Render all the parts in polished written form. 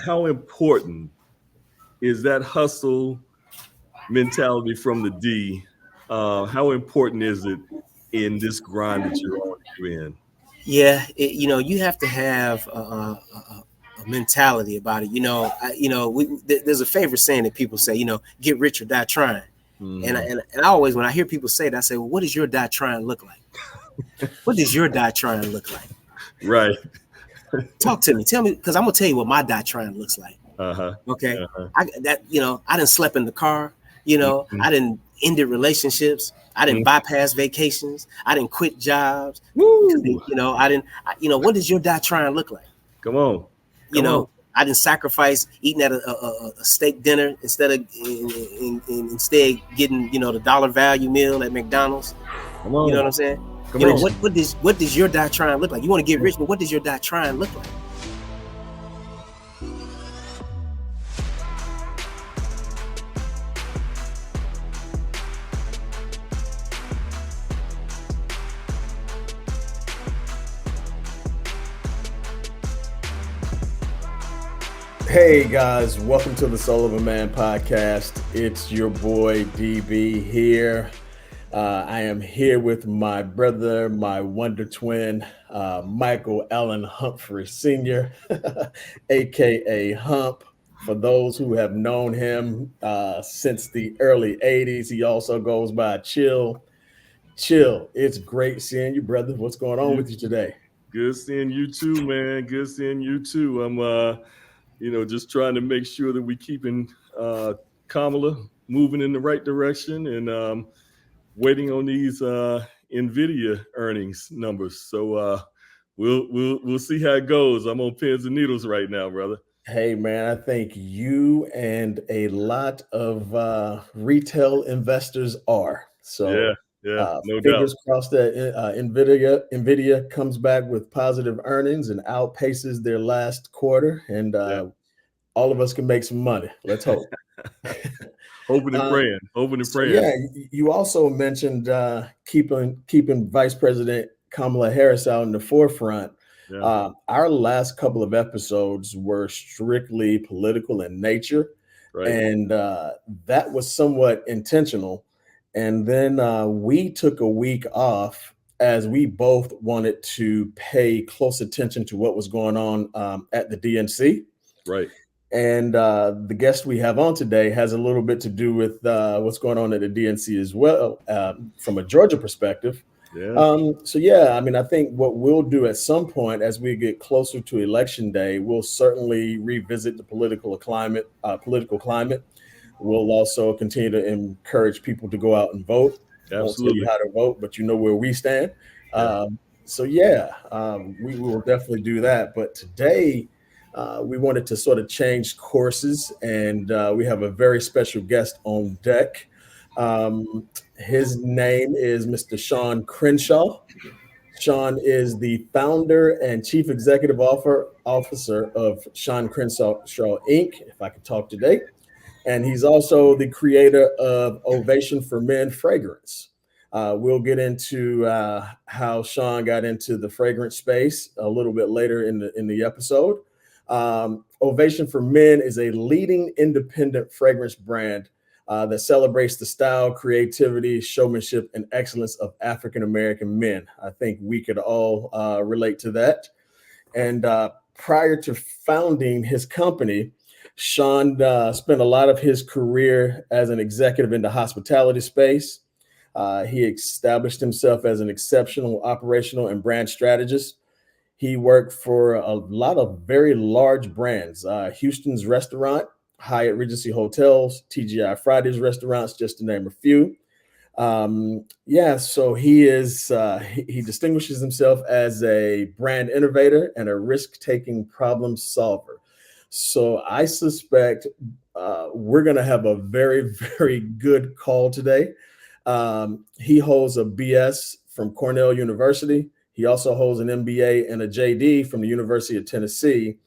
how important is that hustle mentality from the D? How important is it in this grind that you're in? Yeah, you have to have a mentality about it. There's a favorite saying that people say, get rich or die trying. And Mhm. I always, when I hear people say that, I say, well, what does your die trying look like? What does your die trying look like? Right. Talk to me. Tell me, because I'm gonna tell you what my die trying looks like. Uh-huh. Okay, Uh-huh. I didn't slept in the car. Mhm. I didn't ended relationships. I didn't Mhm. bypass vacations. I didn't quit jobs because Woo! I didn't. What does your die trying look like? Come on. You Come on. know, I didn't sacrifice eating at a steak dinner instead of instead getting the dollar value meal at McDonald's. Come You know what on. I'm saying? Come on. What does your die trying look like? You want to get rich, but what does your die trying look like? Hey guys, welcome to the Soul of a Man podcast. It's your boy DB here. I am here with my brother, my wonder twin, Michael Allen Humphrey Sr., aka Hump. For those who have known him since the early 80s, he also goes by Chill. Chill, it's great seeing you, brother. What's going on You with you today? good seeing you too, man. Good seeing you too. I'm just trying to make sure that we keeping Kamala moving in the right direction and waiting on these Nvidia earnings numbers. So we'll see how it goes. I'm on pins and needles right now, brother. Hey man, I think you and a lot of retail investors are. Yeah, So yeah, no doubt. fingers crossed that Nvidia comes back with positive earnings and outpaces their last quarter, and Yeah. all of us can make some money. Let's hope. Hoping and Um, praying. Hoping and so praying. yeah, you also mentioned keeping Vice President Kamala Harris out in the forefront. Yeah. Our last couple of episodes were strictly political in nature, Right. and that was somewhat intentional. And then we took a week off as we both wanted to pay close attention to what was going on at the DNC. Right. And the guest we have on today has a little bit to do with what's going on at the DNC as well, from a Georgia perspective. Yeah. So yeah, I mean, I think what we'll do at some point as we get closer to election day, we'll certainly revisit the political climate. We'll also continue to encourage people to go out and vote. Won't tell you Absolutely. how to vote, but you know where we stand. Yeah. So yeah, we will definitely do that. But today, we wanted to sort of change courses, and we have a very special guest on deck. His name is Mr. Shawn Crenshaw. Shawn is the founder and chief executive officer of Shawn Crenshaw Inc., if I could talk today. And he's also the creator of Ovation for Men fragrance. We'll get into how Shawn got into the fragrance space a little bit later in the episode. Ovation for Men is a leading independent fragrance brand that celebrates the style, creativity, showmanship, and excellence of African American men. I think we could all relate to that. And prior to founding his company, Shawn spent a lot of his career as an executive in the hospitality space. He established himself as an exceptional operational and brand strategist. He worked for a lot of very large brands, Houston's Restaurant, Hyatt Regency Hotels, TGI Fridays restaurants, just to name a few. Yeah, so he distinguishes himself as a brand innovator and a risk-taking problem solver. So I suspect we're going to have a very, very good call today. He holds a BS from Cornell University. He also holds an MBA and a JD from the University of Tennessee.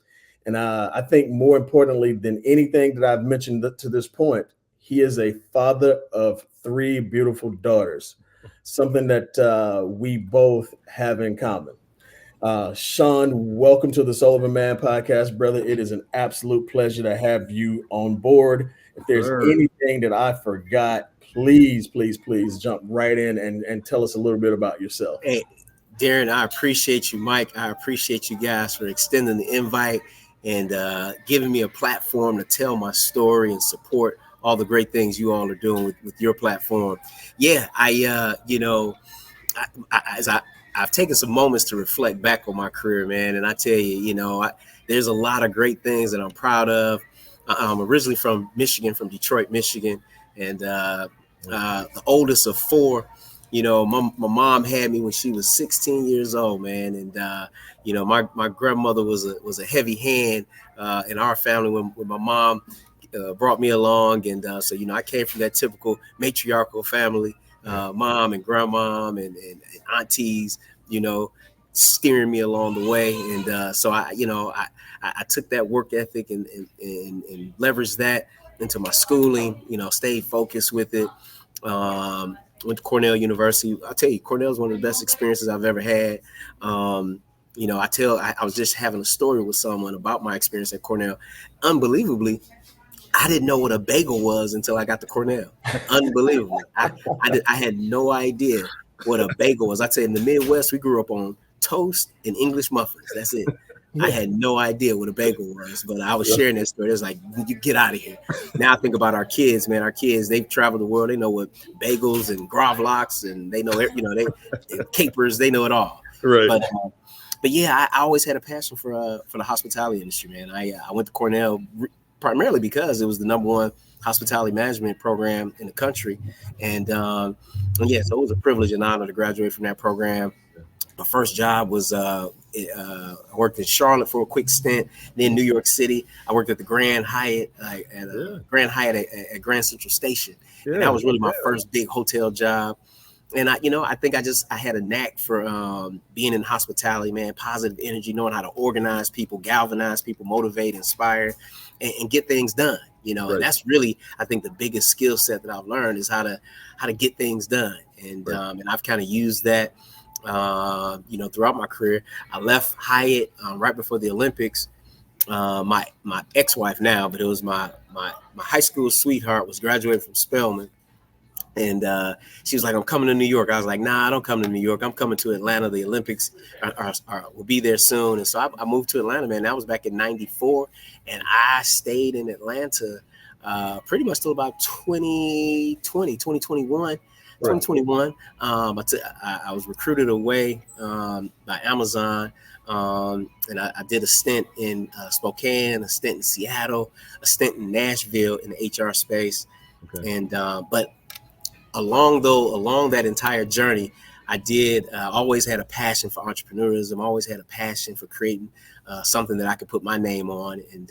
And I think more importantly than anything that I've mentioned to this point, he is a father of three beautiful daughters, something that we both have in common. Shawn, welcome to the Sullivan Man podcast, brother. It is an absolute pleasure to have you on board. If there's Sir. anything that I forgot, please, please, please jump right in and tell us a little bit about yourself. Hey, Darren, I appreciate you, Mike. I appreciate you guys for extending the invite and giving me a platform to tell my story and support all the great things you all are doing with your platform. Yeah, I've taken some moments to reflect back on my career, man, and I tell you, there's a lot of great things that I'm proud of. I'm originally from Michigan, from Detroit, Michigan, and the oldest of four. My mom had me when she was 16 years old, man, and my grandmother was a heavy hand in our family when my mom brought me along, and so I came from that typical matriarchal family. Mom and grandmom and aunties, steering me along the way. And so I took that work ethic and leveraged that into my schooling, stayed focused with it. Went to Cornell University. I'll tell you, Cornell is one of the best experiences I've ever had. I was just having a story with someone about my experience at Cornell. Unbelievably, I didn't know what a bagel was until I got to Cornell. Unbelievable. I had no idea what a bagel was. I tell you, in the Midwest, we grew up on toast and English muffins. That's it. I had no idea what a bagel was, but I was sharing that story. It was like, you get out of here. Now I think about our kids, man. Our kids, they've traveled the world. They know what bagels and gravlax and they know, they capers. They know it all. Right. But yeah, I always had a passion for the hospitality industry, man. I went to Cornell primarily because it was the #1 hospitality management program in the country. And so it was a privilege and honor to graduate from that program. My first job was I worked in Charlotte for a quick stint, then New York City. I worked at the Grand Hyatt Grand Hyatt at Grand Central Station. Yeah. And that was really my first big hotel job. And I think I had a knack for being in hospitality, man, positive energy, knowing how to organize people, galvanize people, motivate, inspire, and get things done. Right. And that's really, I think, the biggest skill set that I've learned is how to get things done. And and I've kind of used that, throughout my career. I left Hyatt right before the Olympics. My ex-wife now, but it was my high school sweetheart, was graduating from Spelman. And she was like, I'm coming to New York. I was like, nah, I don't come to New York. I'm coming to Atlanta. The Olympics will be there soon. And so I moved to Atlanta, man. That was back in 94. And I stayed in Atlanta pretty much till about 2021. I was recruited away by Amazon. And I did a stint in Spokane, a stint in Seattle, a stint in Nashville in the HR space. Okay. And but along that entire journey, I always had a passion for entrepreneurship. Always had a passion for creating something that I could put my name on, and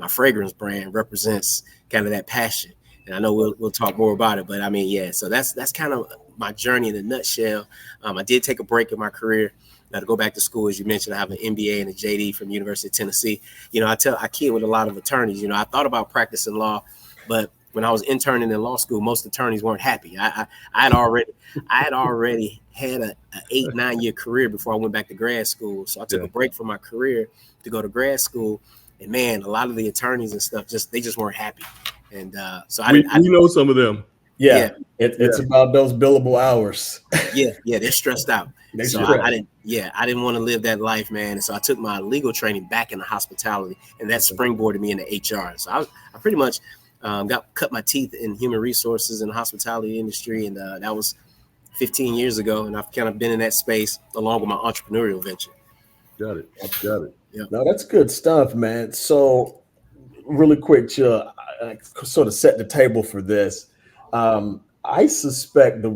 my fragrance brand represents kind of that passion. And I know we'll talk more about it, but I mean, yeah. So that's kind of my journey in a nutshell. I did take a break in my career. Now, to go back to school, as you mentioned, I have an MBA and a JD from the University of Tennessee. I kid with a lot of attorneys. I thought about practicing law, but when I was interning in law school, most attorneys weren't happy. I had already had an 8-9 year career before I went back to grad school. So I took a break from my career to go to grad school. And man, a lot of the attorneys and stuff they just weren't happy. And so we know some of them. Yeah. It's about those billable hours. Yeah, they're stressed out. I didn't want to live that life, man. And so I took my legal training back into hospitality, and that springboarded me into HR. So I pretty much cut my teeth in human resources in the hospitality industry, and that was 15 years ago, and I've kind of been in that space along with my entrepreneurial venture. Got it. Yeah. No, that's good stuff, man. So really quick, I sort of set the table for this. I suspect the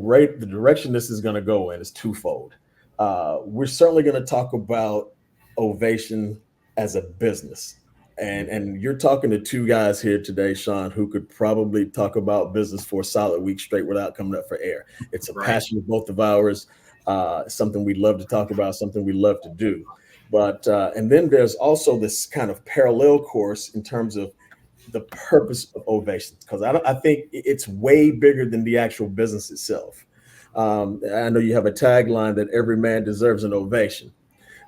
direction this is going to go in is twofold. We're certainly going to talk about Ovation as a business. And you're talking to two guys here today, Shawn, who could probably talk about business for a solid week straight without coming up for air. It's a passion of both of ours, something we love to talk about, something we love to do. But and then there's also this kind of parallel course in terms of the purpose of Ovation, because I think it's way bigger than the actual business itself. I know you have a tagline that every man deserves an ovation.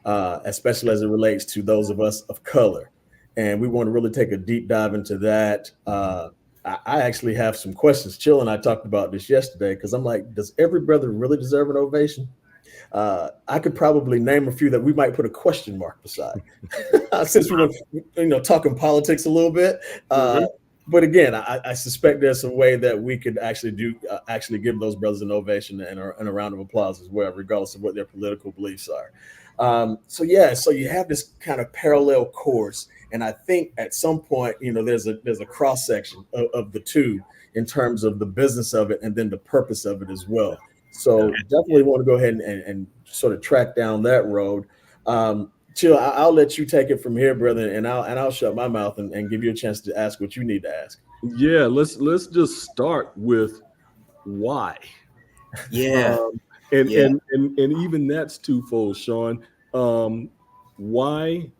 especially as it relates to those of us of color. And we want to really take a deep dive into that. I actually have some questions. Chill and I talked about this yesterday because I'm like, does every brother really deserve an ovation? I could probably name a few that we might put a question mark beside, since we were, talking politics a little bit. But again, I suspect there's a way that we could actually give those brothers an ovation and a round of applause as well, regardless of what their political beliefs are. So you have this kind of parallel course, and I think at some point, there's a cross section of the two in terms of the business of it and then the purpose of it as well. So definitely want to go ahead and sort of track down that road. Chill, I'll let you take it from here, brother, and I'll shut my mouth and give you a chance to ask what you need to ask. Yeah, let's just start with why. Yeah. And even that's twofold, Shawn. Why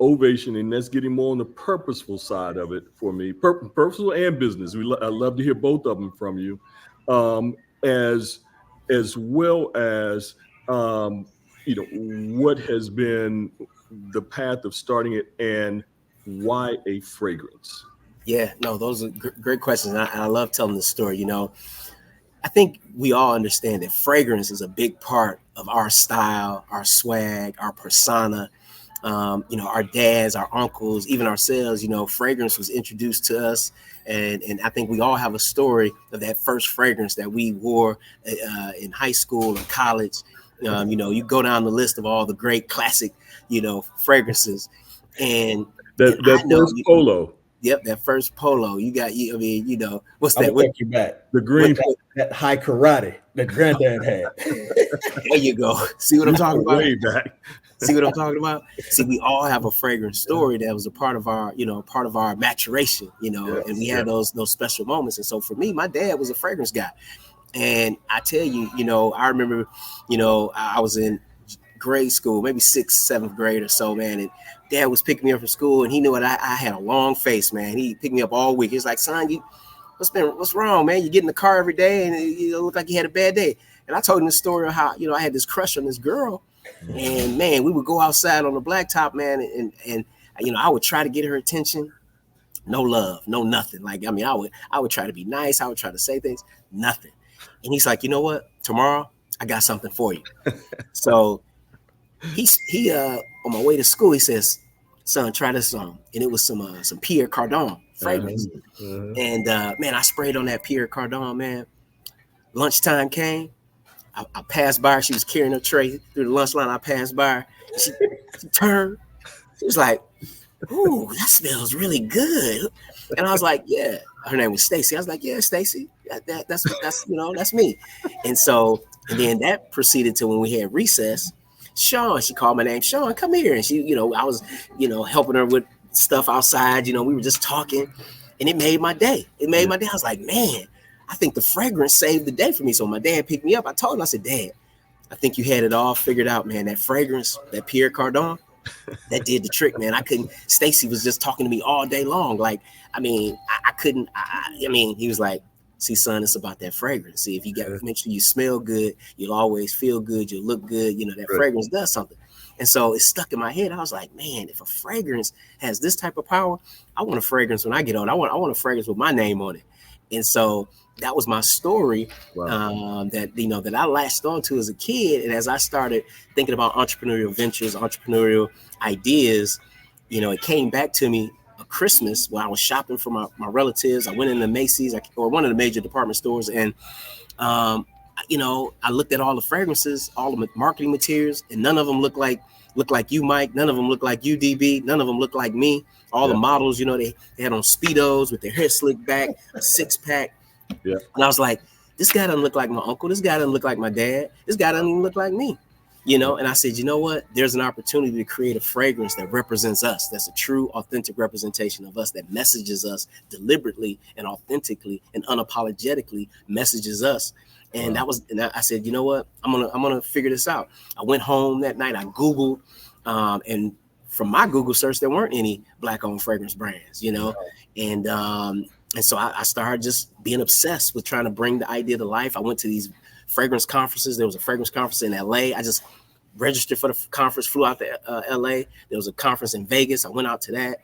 Ovation, and that's getting more on the purposeful side of it for me, purposeful and business. I love to hear both of them from you, as well as what has been the path of starting it and why a fragrance. Yeah, no, those are great questions. And I love telling this story. I think we all understand that fragrance is a big part of our style, our swag, our persona. Our dads, our uncles, even ourselves, fragrance was introduced to us. And I think we all have a story of that first fragrance that we wore in high school or college. You go down the list of all the great classic, fragrances. And that first polo. Yep, that first polo. You got, what's that? Take you back. The green. That high karate that granddad had. There you go. See what I'm talking about? Way back. See what I'm talking about? See, we all have a fragrance story that was a part of our maturation, and we had those special moments. And so for me, my dad was a fragrance guy. And I tell you, I remember, I was in grade school, maybe 6th, 7th grade or so, man. And dad was picking me up from school, and he knew I had a long face, man. He picked me up all week. He's like, son, what's wrong, man? You get in the car every day and you look like you had a bad day. And I told him the story of how, I had this crush on this girl. And man, we would go outside on the blacktop, man, and I would try to get her attention. No love, no nothing. I would try to be nice. I would try to say things, nothing. And he's like, you know what? Tomorrow I got something for you. So he on my way to school, he says, son, try this on. And it was some Pierre Cardin fragrance. And man, I sprayed on that Pierre Cardin, man. Lunchtime came. I passed by her. She was carrying her tray through the lunch line. I passed by her. She turned. She was like, ooh, that smells really good. And I was like, yeah. Her name was Stacy. I was like, yeah, Stacy. That's me. And then that proceeded to when we had recess. Shawn, she called my name. Shawn, come here. And she, I was, helping her with stuff outside. We were just talking, and it made my day. I was like, man, I think the fragrance saved the day for me. So my dad picked me up. I told him, I said, Dad, I think you had it all figured out, man. That fragrance, that Pierre Cardin, that did the trick, man. I couldn't. Stacy was just talking to me all day long. Like, I couldn't. He was like, see, son, it's about that fragrance. See, if you make sure you smell good, you'll always feel good. You'll look good. That fragrance does something. And so it stuck in my head. I was like, man, if a fragrance has this type of power, I want a fragrance when I get on. I want a fragrance with my name on it. And so that was my story. Wow. That I latched onto as a kid. And as I started thinking about entrepreneurial ventures, entrepreneurial ideas, it came back to me a Christmas while I was shopping for my relatives. I went into Macy's or one of the major department stores, and I looked at all the fragrances, all the marketing materials, and none of them looked like you, Mike. None of them looked like you, DB. None of them looked like me. All the models, they had on Speedos with their hair slicked back, a 6-pack. Yeah. And I was like, this guy doesn't look like my uncle. This guy doesn't look like my dad. This guy doesn't even look like me. And I said, you know what? There's an opportunity to create a fragrance that represents us. That's a true, authentic representation of us, that messages us deliberately and authentically and unapologetically messages us. And I said, you know what? I'm gonna figure this out. I went home that night. I Googled, and from my Google search, there weren't any Black-owned fragrance brands, And so I started just being obsessed with trying to bring the idea to life. I went to these fragrance conferences. There was a fragrance conference in LA. I just registered for the conference, flew out to LA. There was a conference in Vegas. I went out to that.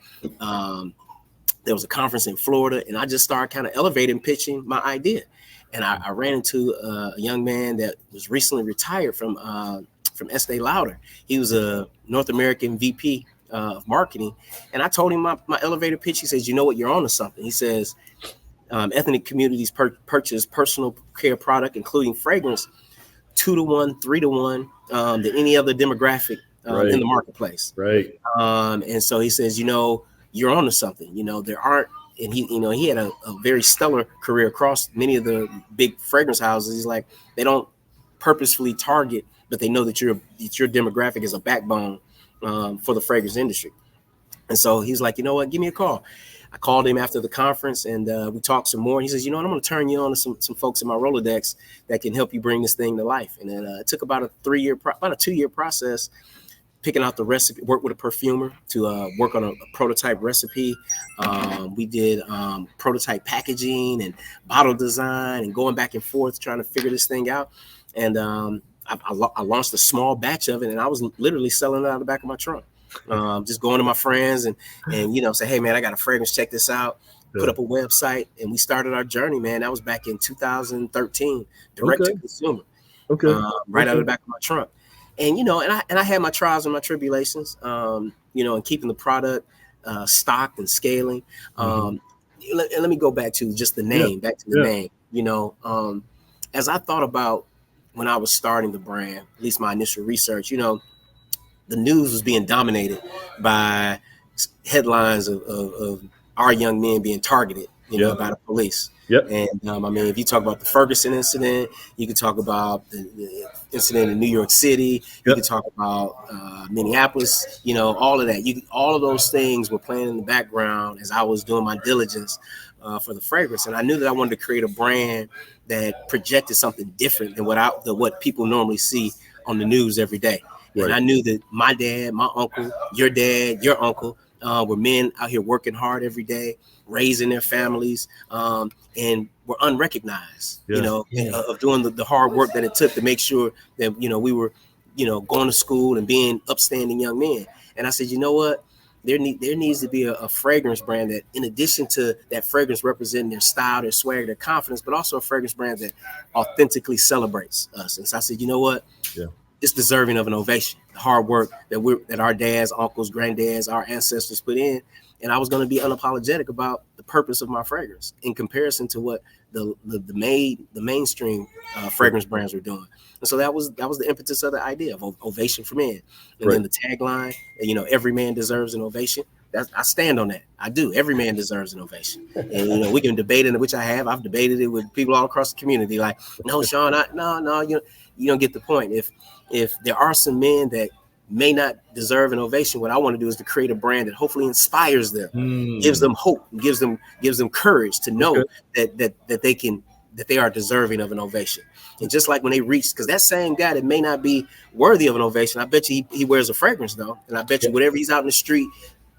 There was a conference in Florida, and I just started kind of elevating, pitching my idea. And I ran into a young man that was recently retired from Estee Lauder. He was a North American VP of marketing. And I told him my elevator pitch. He says, you know what, you're on to something. He says, ethnic communities purchase personal care product, including fragrance, 2 to 1, 3 to 1 than any other demographic in the marketplace. Right. And so he says, you know, you're on to something. You know, there aren't, and he had a very stellar career across many of the big fragrance houses. He's like, they don't purposefully target, but they know that your demographic is a backbone for the fragrance industry. And so he's like, you know what, give me a call. I called him after the conference, and we talked some more. And he says, you know what, I'm going to turn you on to some folks in my Rolodex that can help you bring this thing to life. And then it took about a 2-year process, picking out the recipe, work with a perfumer to work on a prototype recipe. We did prototype packaging and bottle design and going back and forth trying to figure this thing out. And I launched a small batch of it, and I was literally selling it out of the back of my trunk. Just going to my friends and say, hey man, I got a fragrance, check this out. Put up a website, and we started our journey, man. That was back in 2013, direct to consumer. Right out of the back of my trunk. And and I had my trials and my tribulations, and keeping the product stocked and scaling. Let me go back to just the name, name. As I thought about when I was starting the brand, at least my initial research, the news was being dominated by headlines of our young men being targeted, by the police. And if you talk about the Ferguson incident, you could talk about the incident in New York City, you could talk about Minneapolis, all of that. All of those things were playing in the background as I was doing my diligence for the fragrance. And I knew that I wanted to create a brand that projected something different than what people normally see on the news every day. And I knew that my dad, my uncle, your dad, your uncle were men out here working hard every day, raising their families, and were unrecognized, of doing the hard work that it took to make sure that, we were, going to school and being upstanding young men. And I said, you know what? There needs to be a fragrance brand that, in addition to that fragrance representing their style, their swag, their confidence, but also a fragrance brand that authentically celebrates us. And so I said, you know what? It's deserving of an ovation. The hard work that our dads, uncles, granddads, our ancestors put in. And I was going to be unapologetic about the purpose of my fragrance in comparison to what the mainstream fragrance brands were doing. And so that was the impetus of the idea of Ovation for Men. And then the tagline, every man deserves an ovation. I stand on that. I do. Every man deserves an ovation. And, we can debate it, which I have. I've debated it with people all across the community. Like, no, Shawn, no, you don't get the point. If there are some men that may not deserve an ovation, what I want to do is to create a brand that hopefully inspires them, gives them hope, gives them courage to know that they are deserving of an ovation. And just like when they reach, because that same guy that may not be worthy of an ovation, I bet you he wears a fragrance though, and I bet you whatever he's out in the street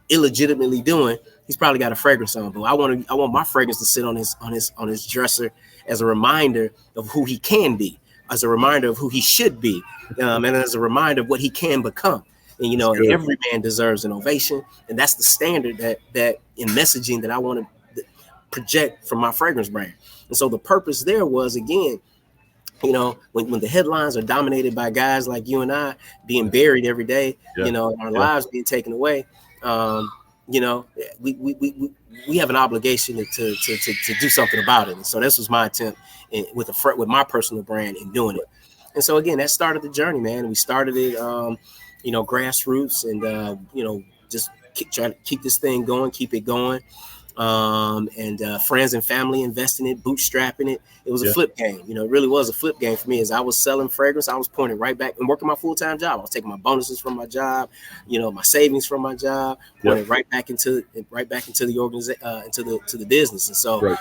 illegitimately doing, he's probably got a fragrance on. But I want my fragrance to sit on his dresser as a reminder of who he can be, as a reminder of who he should be, and as a reminder of what he can become. And and every man deserves an ovation, and that's the standard that in messaging that I want to project from my fragrance brand. And so the purpose there was, again, when the headlines are dominated by guys like you and I being buried every day, our lives being taken away, we have an obligation to do something about it. And so this was my attempt with my personal brand in doing it. And so again, that started the journey, man. We started it, grassroots, and just trying to keep this thing going, keep it going. And friends and family investing in it, bootstrapping it. It was a flip game. It really was a flip game for me. As I was selling fragrance, I was pointing right back and working my full-time job. I was taking my bonuses from my job, my savings from my job, pointing right back into the organization, into the business. And so,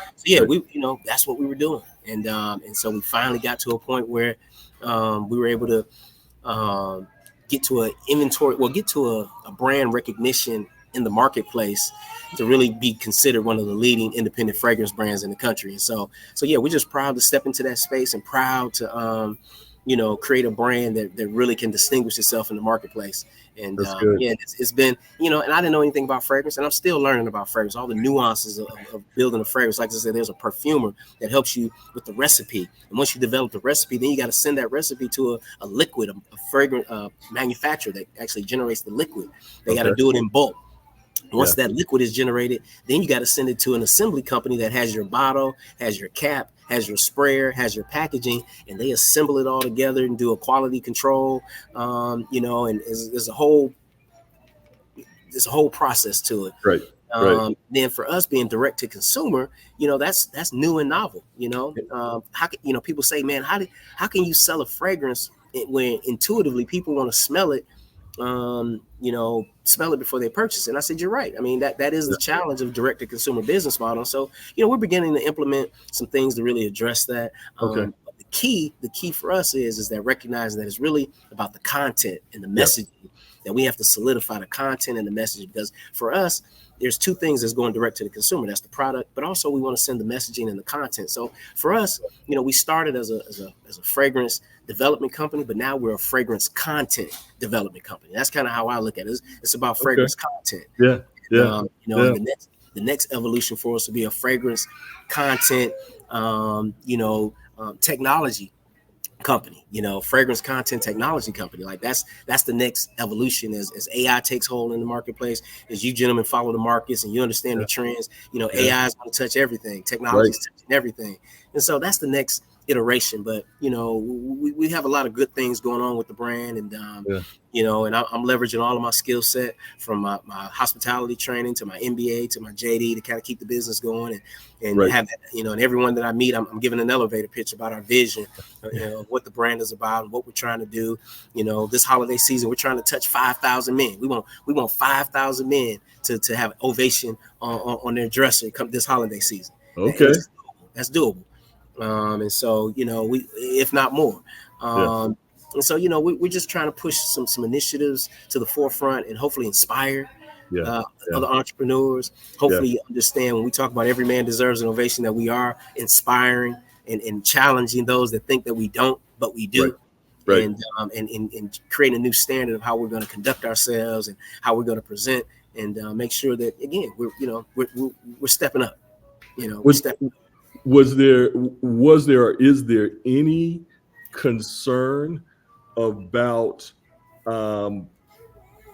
we, that's what we were doing. And so we finally got to a point where we were able to get to a brand recognition in the marketplace to really be considered one of the leading independent fragrance brands in the country. And so we're just proud to step into that space and proud to create a brand that really can distinguish itself in the marketplace. And That's good. yeah, it's been, and I didn't know anything about fragrance, and I'm still learning about fragrance, all the nuances of building a fragrance. Like I said, there's a perfumer that helps you with the recipe. And once you develop the recipe, then you got to send that recipe to a liquid, a fragrant manufacturer that actually generates the liquid. They got to do it in bulk. Once that liquid is generated, then you got to send it to an assembly company that has your bottle, has your cap, has your sprayer, has your packaging, and they assemble it all together and do a quality control. And there's a whole process to it. Right. Then for us being direct to consumer, that's new and novel. How can people say, man, how can you sell a fragrance when intuitively people want to smell it? Smell it before they purchase it. And I said, you're right. I mean, that is the challenge of direct to consumer business model. So, we're beginning to implement some things to really address that. But the key for us is that recognizing that it's really about the content and the messaging, that we have to solidify the content and the messaging, because for us, there's two things that's going direct to the consumer. That's the product, but also we want to send the messaging and the content. So for us, we started as a fragrance development company, but now we're a fragrance content development company. That's kind of how I look at it. It's about fragrance content. And the next evolution for us will be a fragrance content, technology company, fragrance content technology company. Like that's the next evolution as AI takes hold in the marketplace, as you gentlemen follow the markets and you understand the trends. AI is going to touch everything, technology is touching everything, and so that's the next iteration. But we have a lot of good things going on with the brand, and and I'm leveraging all of my skill set from my hospitality training to my MBA to my JD to kind of keep the business going, and have and everyone that I meet, I'm giving an elevator pitch about our vision, what the brand is about and what we're trying to do. This holiday season, we're trying to touch 5,000 men. We want 5,000 men to have ovation on their dresser come this holiday season. Okay, that's doable. And so, we, if not more, and so, we're just trying to push some initiatives to the forefront and hopefully inspire other entrepreneurs. Hopefully understand when we talk about every man deserves an ovation, that we are inspiring and challenging those that think that we don't, but we do. And creating a new standard of how we're going to conduct ourselves and how we're going to present, and make sure that, again, we're stepping up, we're stepping up. Was there or is there any concern about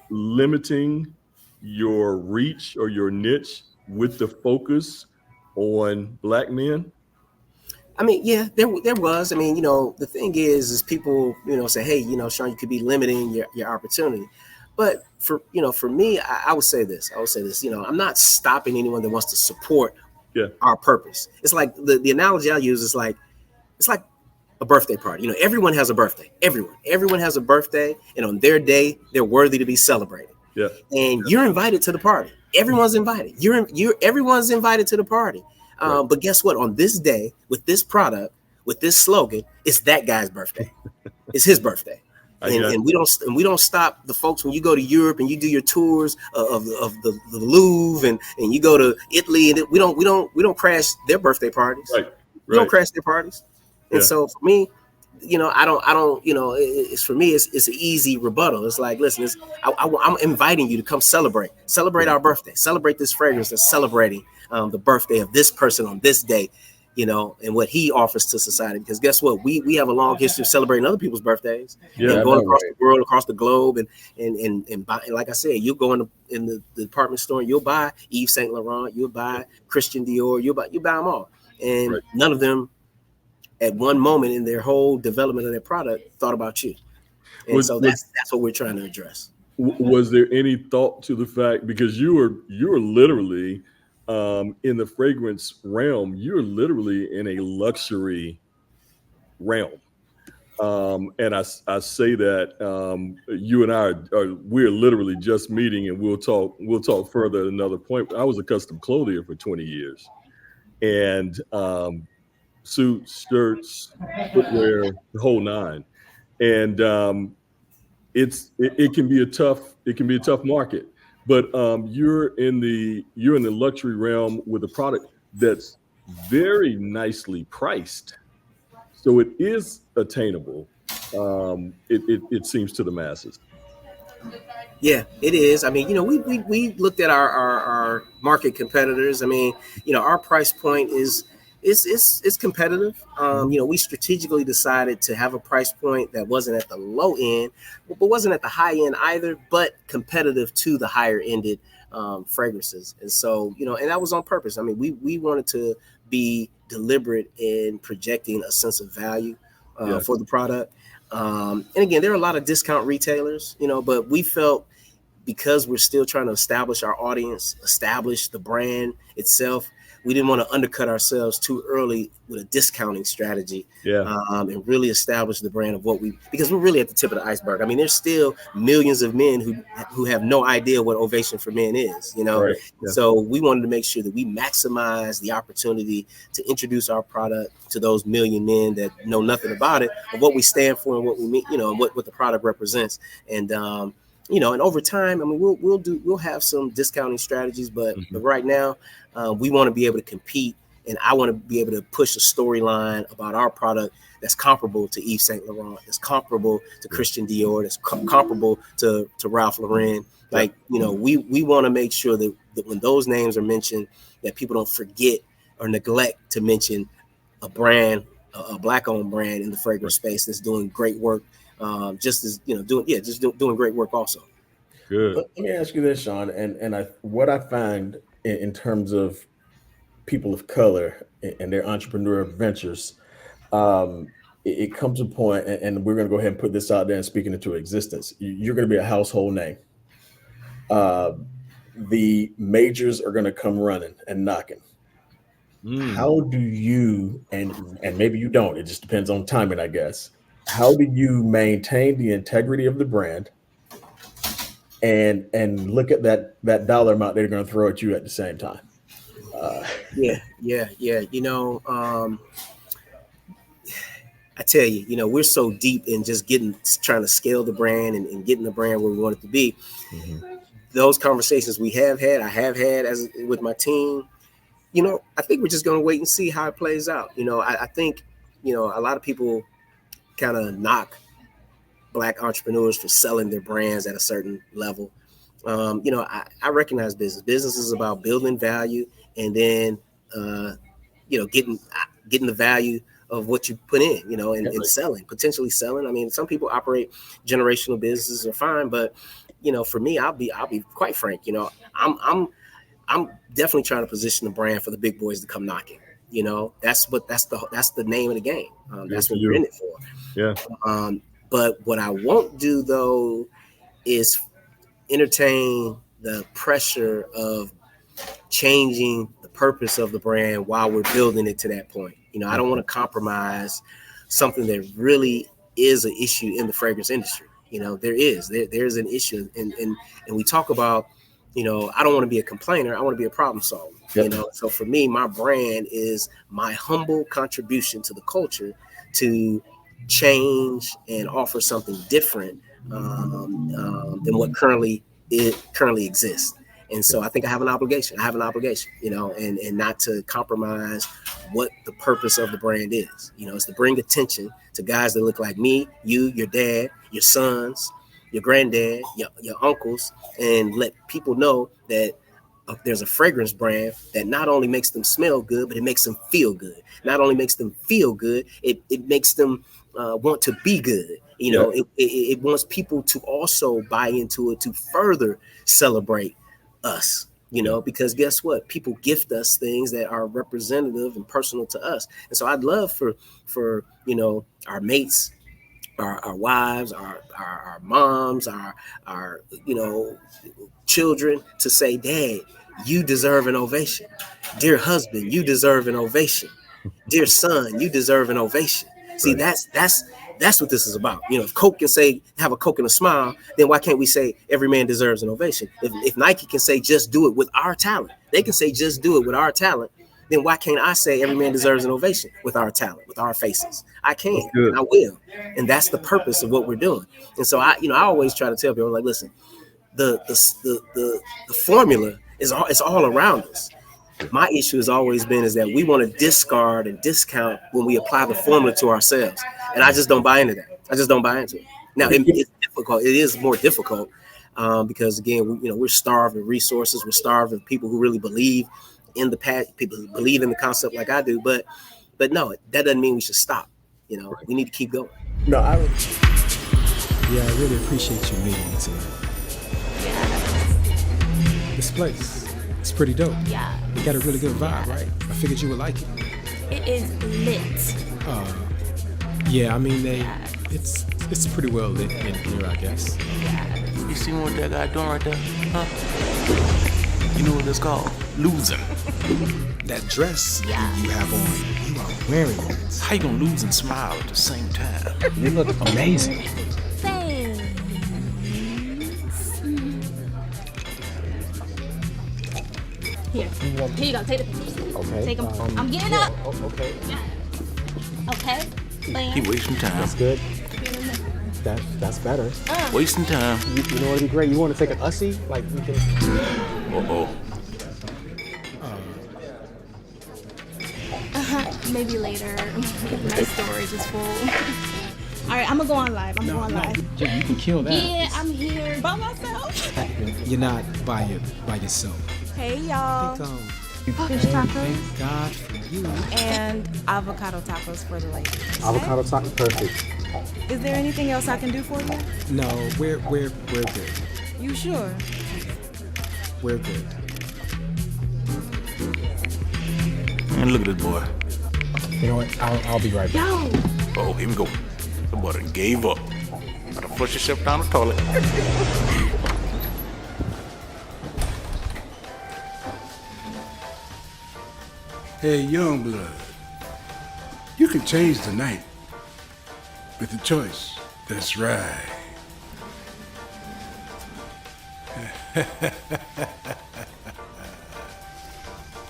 limiting your reach or your niche with the focus on Black men? I mean, yeah, there was. I mean, the thing is people, say, hey, Shawn, you could be limiting your opportunity. But for me, I would say this. I'm not stopping anyone that wants to support our purpose. It's like the analogy I use is like, it's like a birthday party. Everyone has a birthday. Everyone has a birthday, and on their day, they're worthy to be celebrated. And you're invited to the party. Everyone's invited. Everyone's invited to the party. But guess what? On this day, with this product, with this slogan, it's that guy's birthday. It's his birthday. And we don't stop the folks when you go to Europe and you do your tours of the Louvre and you go to Italy, and we don't crash their birthday parties. We don't crash their parties. And so for me, I don't, it's for me, it's an easy rebuttal. It's like, listen, I'm inviting you to come celebrate our birthday, celebrate this fragrance that's celebrating the birthday of this person on this day, and what he offers to society. Because guess what? We have a long history of celebrating other people's birthdays, and going across the world, across the globe, and buy, like I said, you'll go in the department store and you'll buy Yves Saint Laurent, you'll buy Christian Dior, you buy them all, and none of them at one moment in their whole development of their product thought about you. And so that's what we're trying to address. Was there any thought to the fact, because you were literally in the fragrance realm, you're literally in a luxury realm. And I say that you and I we're literally just meeting, and we'll talk further at another point. I was a custom clothier for 20 years, and suits, shirts, footwear, the whole nine. And it can be a tough market. But you're in the luxury realm with a product that's very nicely priced, so it is attainable. it seems to the masses. Yeah, it is. I mean, we looked at our market competitors. I mean, our price point is competitive. We strategically decided to have a price point that wasn't at the low end, but wasn't at the high end either, but competitive to the higher ended fragrances. And so, and that was on purpose. I mean, we wanted to be deliberate in projecting a sense of value for the product. And again, there are a lot of discount retailers, but we felt, because we're still trying to establish our audience, establish the brand itself, we didn't want to undercut ourselves too early with a discounting strategy. And really establish the brand of because we're really at the tip of the iceberg. I mean, there's still millions of men who have no idea what Ovation for Men is, Right. Yeah. So we wanted to make sure that we maximize the opportunity to introduce our product to those million men that know nothing about it, and what we stand for and what we mean, and what the product represents. And and over time, I mean, we'll have some discounting strategies, but right now, we want to be able to compete, and I want to be able to push a storyline about our product that's comparable to Yves Saint Laurent, that's comparable to Christian Dior, that's comparable to Ralph Lauren. Like, we want to make sure that when those names are mentioned, that people don't forget or neglect to mention a brand, a Black-owned brand in the fragrance space that's doing great work. Just as doing great work also. Good. Let me ask you this, Shawn, and what I find in terms of people of color and their entrepreneurial ventures, it comes to a point, and we're going to go ahead and put this out there and speak it into existence. You're going to be a household name. The majors are going to come running and knocking. How do you, and maybe you don't, it just depends on timing, I guess. How do you maintain the integrity of the brand and look at that dollar amount they're going to throw at you at the same time? Yeah. I tell you, we're so deep in just trying to scale the brand and getting the brand where we want it to be. Those conversations I have had with my team. I think we're just going to wait and see how it plays out. I think, a lot of people kind of knock Black entrepreneurs for selling their brands at a certain level. I recognize business. Business is about building value and then, getting the value of what you put in, and potentially selling. I mean, some people operate generational businesses are fine, but, for me, I'll be quite frank. I'm definitely trying to position the brand for the big boys to come knocking. That's the name of the game. That's what we're in it for. Yeah. But what I won't do though is entertain the pressure of changing the purpose of the brand while we're building it to that point. I don't want to compromise something that really is an issue in the fragrance industry. There's an issue, and we talk about, I don't want to be a complainer. I want to be a problem solver. So for me, my brand is my humble contribution to the culture to change and offer something different than what currently exists. And so I think I have an obligation, and not to compromise what the purpose of the brand is. It's to bring attention to guys that look like me, you, your dad, your sons, your granddad, your uncles, and let people know that there's a fragrance brand that not only makes them smell good, but it makes them feel good. Not only makes them feel good, it makes them want to be good. It wants people to also buy into it to further celebrate us. Because guess what? People gift us things that are representative and personal to us. And so I'd love for our mates, our wives, our moms, our children to say, Dad, you deserve an ovation. Dear husband, you deserve an ovation. Dear son, you deserve an ovation. See, that's what this is about. If Coke can say, have a Coke and a smile, then why can't we say every man deserves an ovation? If Nike can say, just do it with our talent, they can say, just do it with our talent, then why can't I say every man deserves an ovation with our talent, with our faces? I can, and I will. And that's the purpose of what we're doing. And so I always try to tell people, like, listen, the formula is all around us. My issue has always been is that we want to discard and discount when we apply the formula to ourselves. And I just don't buy into that. I just don't buy into it. Now it's difficult. It is more difficult because again, we're starved of resources. We're starved of people who really believe in the past, people who believe in the concept like I do. But no, that doesn't mean we should stop. We need to keep going. No, I really appreciate you meeting me tonight. This place, it's pretty dope. Yeah. It got a really good vibe, right? I figured you would like it. It is lit. Yeah, I mean it's pretty well lit in here, I guess. Yeah. You see what that guy doing right there? Huh? You know what it's called? Losing. That dress Yeah. you have on, you are wearing it. How you gonna lose and smile at the same time? You look amazing. Thanks. Here you go. Take the pictures. Okay. Take them. I'm getting up. Okay. Okay. Bam. He wasting time. That's good. That's better. Wasting time. You know what'd be great? You want to take an Ussie? Like you can. Uh-oh. Maybe later. My storage is full. All right, I'm gonna go on live. I'm going live. Yeah, you can kill that. Yeah, I'm here by myself. You're not by yourself. Hey y'all. Fish tacos. Thank God for you. And avocado tacos for the ladies. Avocado taco, perfect. Is there anything else I can do for you? No, we're good. You sure? We're good. And look at this boy. You know what? I'll be right back. Yo. Oh, here we go. The boy done gave up. Gotta flush yourself down the toilet. Hey, young blood, you can change the night with a choice that's right.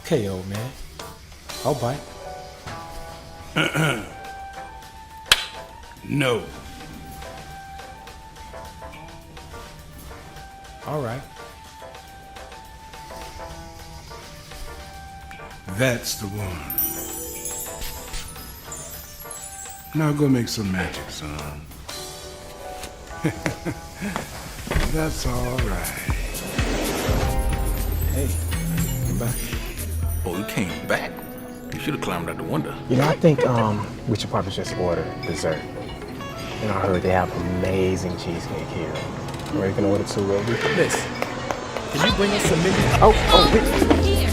Okay, old man. I'll bite. No. All right. That's the one. Now go make some magic, son. That's all right. Hey, I'm back. Oh, you came back? You should have climbed out the window. I think we should probably just order dessert. I heard they have amazing cheesecake here. Or you can order two real good. This. Can you bring us some minutes? Here.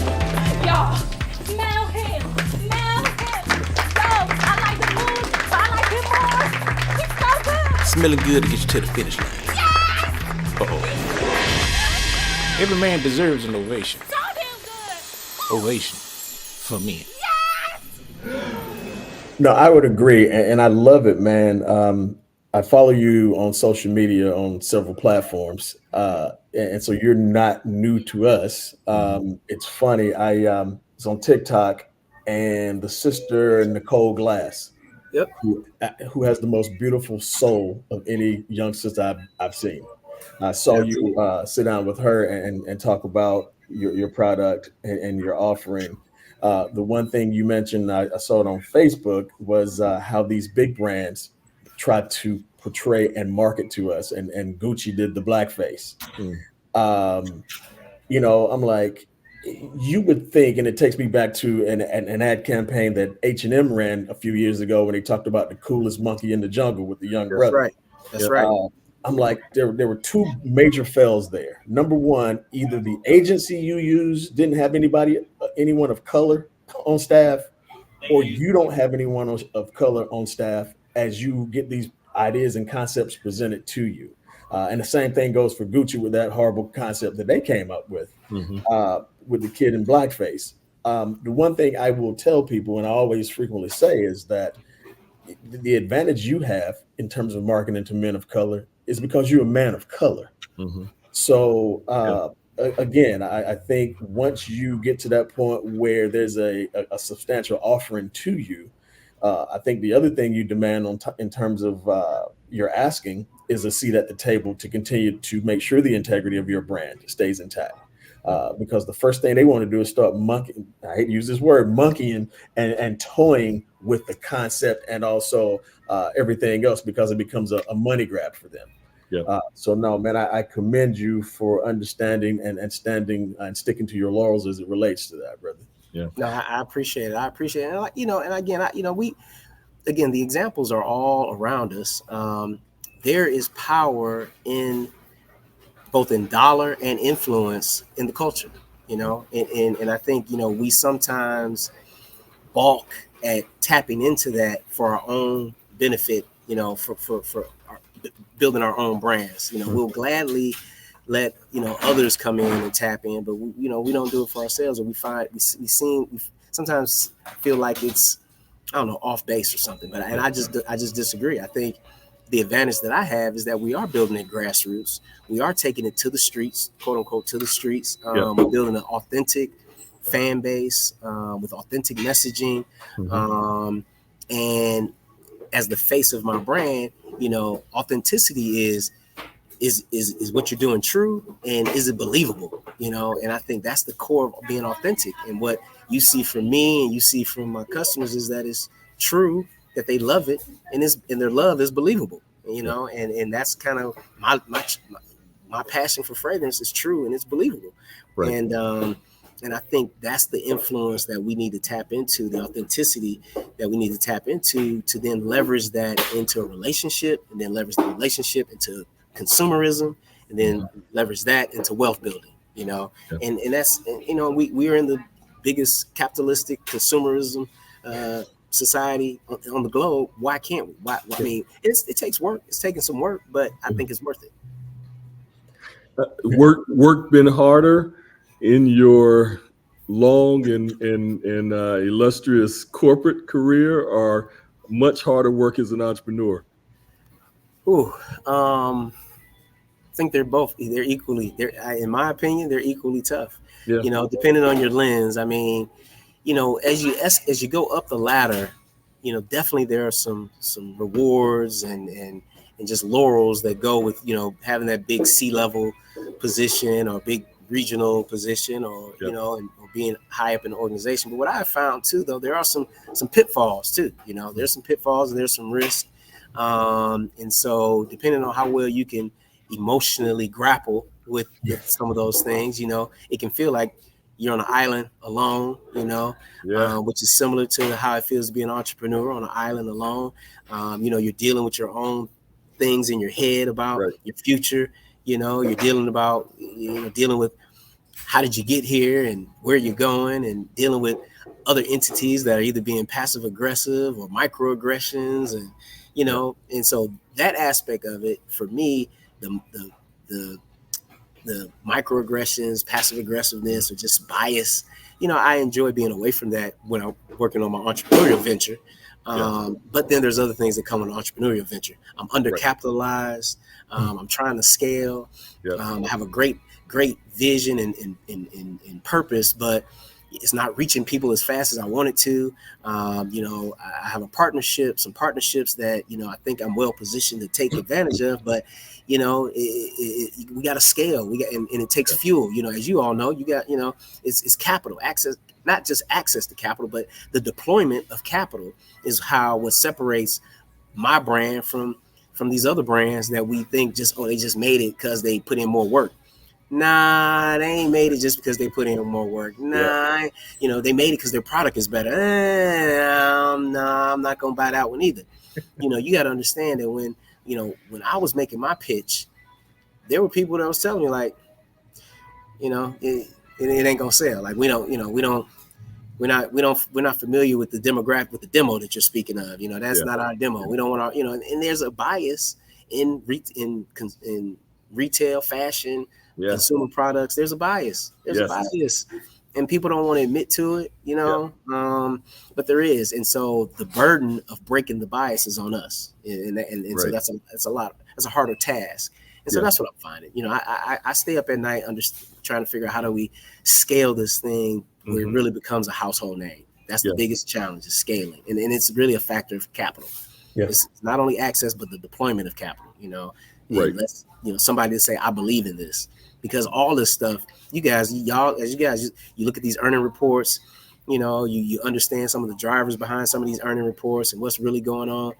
Y'all. Smell him. Smell him. So, I like the mood, so I like him more. He's so good. Smelling good to get you to the finish line. Yes! Uh-oh. Every man deserves an ovation. So damn good. Ovation. For me. No, I would agree, and I love it, man. I follow you on social media on several platforms, and so you're not new to us. It's funny. I was on TikTok, and the sister Nicole Glass, Yep. who has the most beautiful soul of any young sister I've seen. I saw you sit down with her and talk about your product and your offering. The one thing you mentioned, I saw it on Facebook, was how these big brands try to portray and market to us, and Gucci did the blackface. I'm like, you would think, and it takes me back to an ad campaign that H&M ran a few years ago when they talked about the coolest monkey in the jungle with the young brother. That's right. I'm like, there were two major fails there. Number one, either the agency you use didn't have anyone of color on staff, or you don't have anyone of color on staff as you get these ideas and concepts presented to you. And the same thing goes for Gucci with that horrible concept that they came up with the kid in blackface. The one thing I will tell people, and I always frequently say, is that the advantage you have in terms of marketing to men of color is because you're a man of color. So again, I think once you get to that point where there's a substantial offering to you, I think the other thing you demand in terms of your asking is a seat at the table to continue to make sure the integrity of your brand stays intact. because the first thing they want to do is start monkeying. I hate to use this word, monkeying and toying with the concept and also everything else, because it becomes a money grab for them. Yeah. So no, man, I commend you for understanding and standing and sticking to your laurels as it relates to that, brother. Yeah. No, I appreciate it. I appreciate it. And and again, the examples are all around us. There is power in both in dollar and influence in the culture, and I think, we sometimes balk at tapping into that for our own benefit, for building our own brands. We'll gladly let others come in and tap in, but we don't do it for ourselves, or we sometimes feel like it's, I don't know, off base or something. But I just disagree. I think the advantage that I have is that we are building it grassroots. We are taking it to the streets, quote unquote, to the streets. We're building an authentic fan base with authentic messaging. And as the face of my brand, authenticity is what you're doing true, and is it believable? And I think that's the core of being authentic. And what you see from me and you see from my customers is that it's true, that they love it, and their love is believable. And that's kind of my passion for fragrance is true and it's believable. Right. And I think that's the influence that we need to tap into, the authenticity that we need to tap into, to then leverage that into a relationship, and then leverage the relationship into consumerism, and then leverage that into wealth building, and that's, we are in the biggest capitalistic consumerism society on the globe. Why can't we? I mean, it takes work. It's taking some work, but I think it's worth it. Work been harder in your long and illustrious corporate career, or much harder work as an entrepreneur? I think they're equally, in my opinion, they're equally tough. Depending on your lens. I mean, as you go up the ladder, definitely there are some rewards and just laurels that go with, having that big C-level position or big regional position, or or being high up in the organization. But what I found too, though, there are some pitfalls too. There's some pitfalls and there's some risk. And so depending on how well you can emotionally grapple with some of those things, it can feel like you're on an island alone, which is similar to how it feels to be an entrepreneur on an island alone. You're dealing with your own things in your head about your future. You're dealing with how did you get here and where you're going, and dealing with other entities that are either being passive aggressive or microaggressions, and and so that aspect of it for me, the microaggressions, passive aggressiveness, or just bias, I enjoy being away from that when I'm working on my entrepreneurial venture. But then there's other things that come with an entrepreneurial venture. I'm undercapitalized. I'm trying to scale. I have a great vision and purpose, but it's not reaching people as fast as I want it to. I have some partnerships that, I think I'm well positioned to take advantage of, but, we got to scale. And it takes fuel, as you all know, it's capital access, not just access to capital, but the deployment of capital is what separates my brand from these other brands that we think they just made it because they put in more work. Nah, they ain't made it just because they put in more work. Nah, they made it because their product is better. Nah, I'm not gonna buy that one either. You got to understand that when I was making my pitch, there were people that was telling me like, it ain't gonna sell. Like we're not familiar with the demographic, with the demo that you're speaking of. That's not our demo. We don't want our, and there's a bias in retail, fashion, consumer products. There's a bias. A bias, and people don't want to admit to it, but there is. And so the burden of breaking the bias is on us. And so that's a harder task. And so that's what I'm finding. I stay up at night trying to figure out how do we scale this thing where it really becomes a household name. That's the biggest challenge, is scaling. And it's really a factor of capital. It's not only access, but the deployment of capital, somebody to say, I believe in this. because all this stuff, you guys you look at these earning reports, you understand some of the drivers behind some of these earning reports and what's really going on.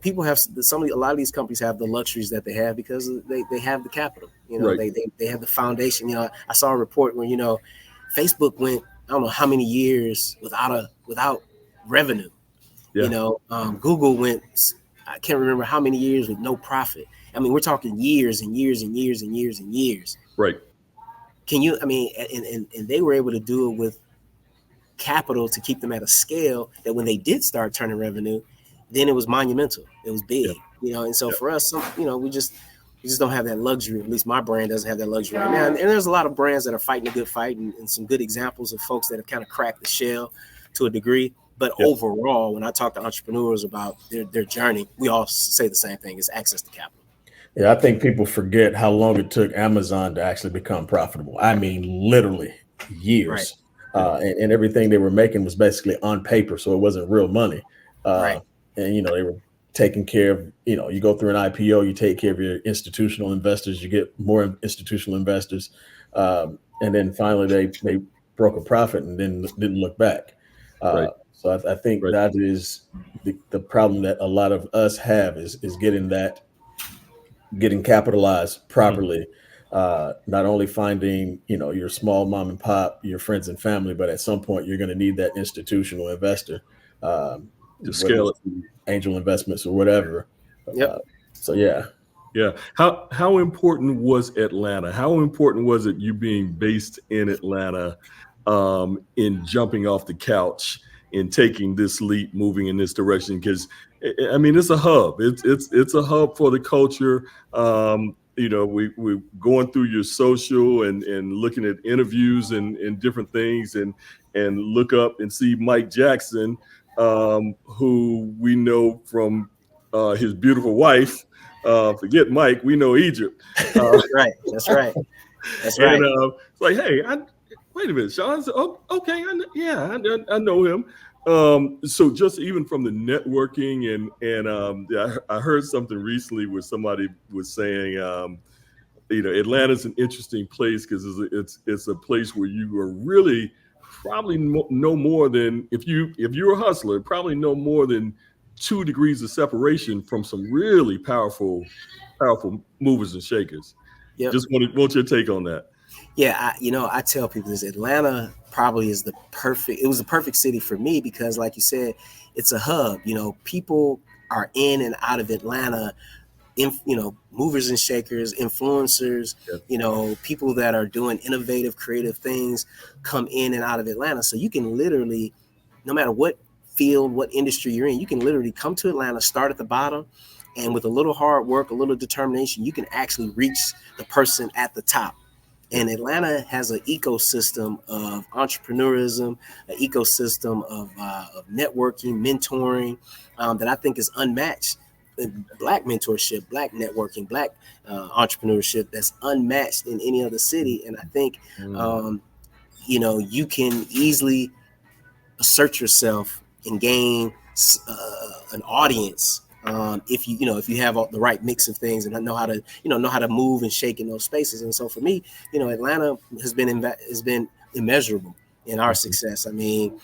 People have a lot of these companies have the luxuries that they have because they have the capital. Right. They have the foundation. I saw a report where Facebook went, I don't know how many years without revenue. Yeah. Google went, I can't remember how many years with no profit. I mean, we're talking years and years and years and years and years. Right. And they were able to do it with capital to keep them at a scale that when they did start turning revenue, then it was monumental. It was big, And so for us, we just don't have that luxury. At least my brand doesn't have that luxury right now. And there's a lot of brands that are fighting a good fight, and some good examples of folks that have kind of cracked the shell to a degree. But overall, when I talk to entrepreneurs about their journey, we all say the same thing: is access to capital. Yeah, I think people forget how long it took Amazon to actually become profitable. I mean, literally years. Right. And everything they were making was basically on paper, so it wasn't real money. Right. And, they were taking care of, you go through an IPO, you take care of your institutional investors, you get more institutional investors. And then finally they broke a profit and then didn't look back. Right. So I think that is the problem that a lot of us have is getting capitalized properly. Not only finding, your small mom and pop, your friends and family, but at some point you're going to need that institutional investor to scale it, angel investments or whatever. So yeah. How important was Atlanta? How important was it you being based in Atlanta, in jumping off the couch and taking this leap, moving in this direction? Because I mean, it's a hub. It's a hub for the culture. We're going through your social and looking at interviews and different things and look up and see Mike Jackson, who we know from his beautiful wife. Forget Mike, we know Egypt. Right. That's right. That's right. And it's like, hey, wait a minute, Shawn. Oh, okay, I know him. So just even from the networking and I heard something recently where somebody was saying, Atlanta's an interesting place because it's a place where you are really probably no more than if you're a hustler, probably no more than 2 degrees of separation from some really powerful movers and shakers. Yep. Just want your take on that. Yeah, I tell people this: Atlanta probably is the perfect city for me because, like you said, it's a hub. People are in and out of Atlanta. Movers and shakers, influencers. Yep. People that are doing innovative, creative things come in and out of Atlanta. So you can literally, no matter what field, what industry you're in, you can literally come to Atlanta, start at the bottom, and with a little hard work, a little determination, you can actually reach the person at the top. And Atlanta has an ecosystem of entrepreneurism, an ecosystem of networking, mentoring that I think is unmatched. Black mentorship, Black networking, Black entrepreneurship that's unmatched in any other city. And I think, you can easily assert yourself and gain an audience if you have the right mix of things and know how to move and shake in those spaces. And so for me, Atlanta has been immeasurable in our success. I mean,